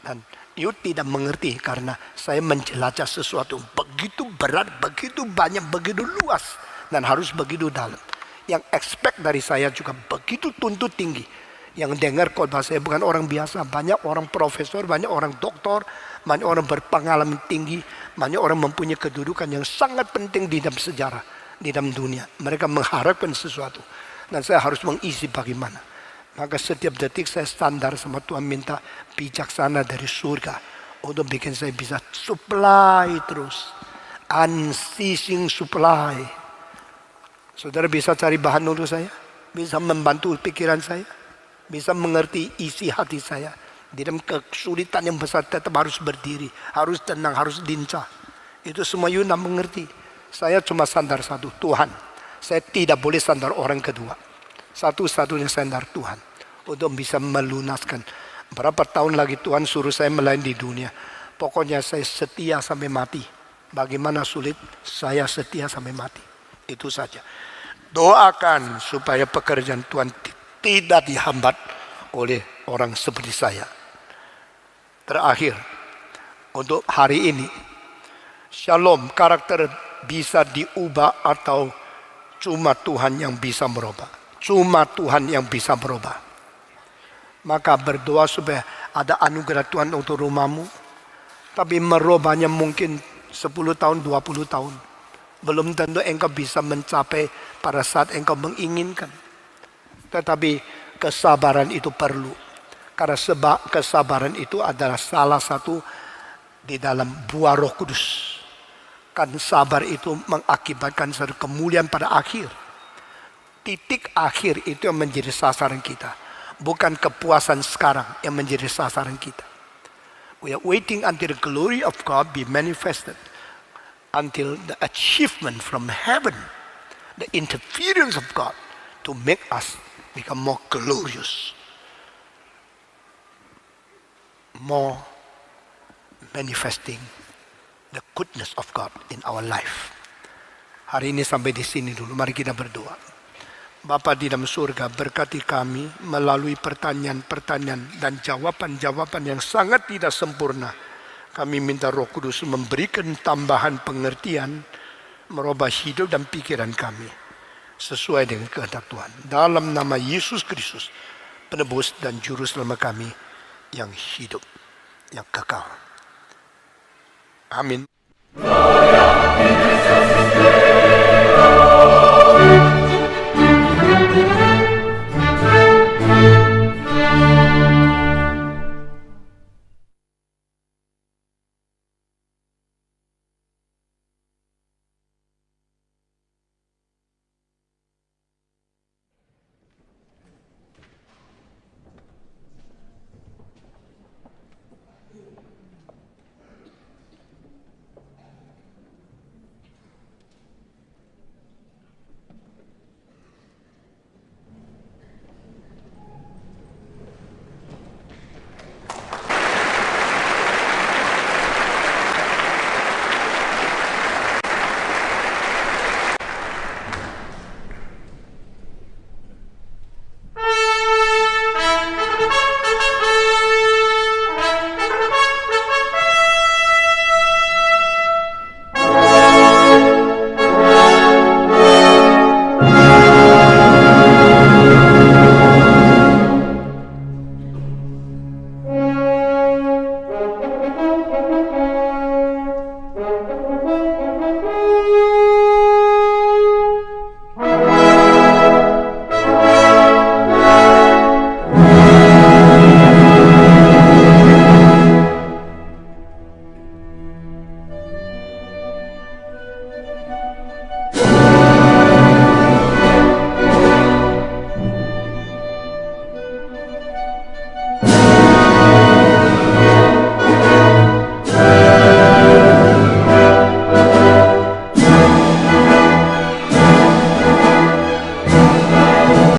Speaker 1: Dan you tidak mengerti karena saya menjelajah sesuatu begitu berat, begitu banyak, begitu luas. Dan harus begitu dalam. Yang expect dari saya juga begitu tuntut tinggi. Yang dengar khotbah saya bukan orang biasa. Banyak orang profesor, banyak orang doktor, banyak orang berpengalaman tinggi. Banyak orang mempunyai kedudukan yang sangat penting di dalam sejarah, di dalam dunia. Mereka mengharapkan sesuatu. Dan saya harus mengisi bagaimana. Maka setiap detik saya standar sama Tuhan minta bijaksana dari surga. Untuk bikin saya bisa supply terus. Unceasing supply. Saudara bisa cari bahan untuk saya? Bisa membantu pikiran saya? Bisa mengerti isi hati saya? Di dalam kesulitan yang besar tetap harus berdiri. Harus tenang, harus lincah. Itu semua Yuna mengerti. Saya cuma standar satu, Tuhan. Saya tidak boleh standar orang kedua. Satu-satunya standar Tuhan. Untuk bisa melunaskan. Berapa tahun lagi Tuhan suruh saya melayani di dunia. Pokoknya saya setia sampai mati. Bagaimana sulit, saya setia sampai mati. Itu saja. Doakan supaya pekerjaan Tuhan tidak dihambat oleh orang seperti saya. Terakhir, untuk hari ini, Shalom, karakter bisa diubah atau cuma Tuhan yang bisa merubah. Cuma Tuhan yang bisa merubah. Maka berdoa supaya ada anugerah Tuhan untuk rumahmu. Tapi merubahnya mungkin 10 tahun, 20 tahun. Belum tentu engkau bisa mencapai pada saat engkau menginginkan. Tetapi kesabaran itu perlu. Karena sebab kesabaran itu adalah salah satu di dalam buah Roh Kudus. Kan sabar itu mengakibatkan satu kemuliaan pada akhir. Titik akhir itu yang menjadi sasaran kita. Bukan kepuasan sekarang yang menjadi sasaran kita. We are waiting until the glory of God be manifested. Until the achievement from heaven. The interference of God to make us become more glorious. More manifesting the goodness of God in our life. Hari ini sampai di sini dulu. Mari kita berdoa. Bapa di dalam surga, berkati kami melalui pertanyaan-pertanyaan dan jawaban-jawaban yang sangat tidak sempurna. Kami minta Roh Kudus memberikan tambahan pengertian, merubah hidup dan pikiran kami sesuai dengan kehendak Tuhan. Dalam nama Yesus Kristus, penebus dan juru selamat kami yang hidup, yang kekal. Amin.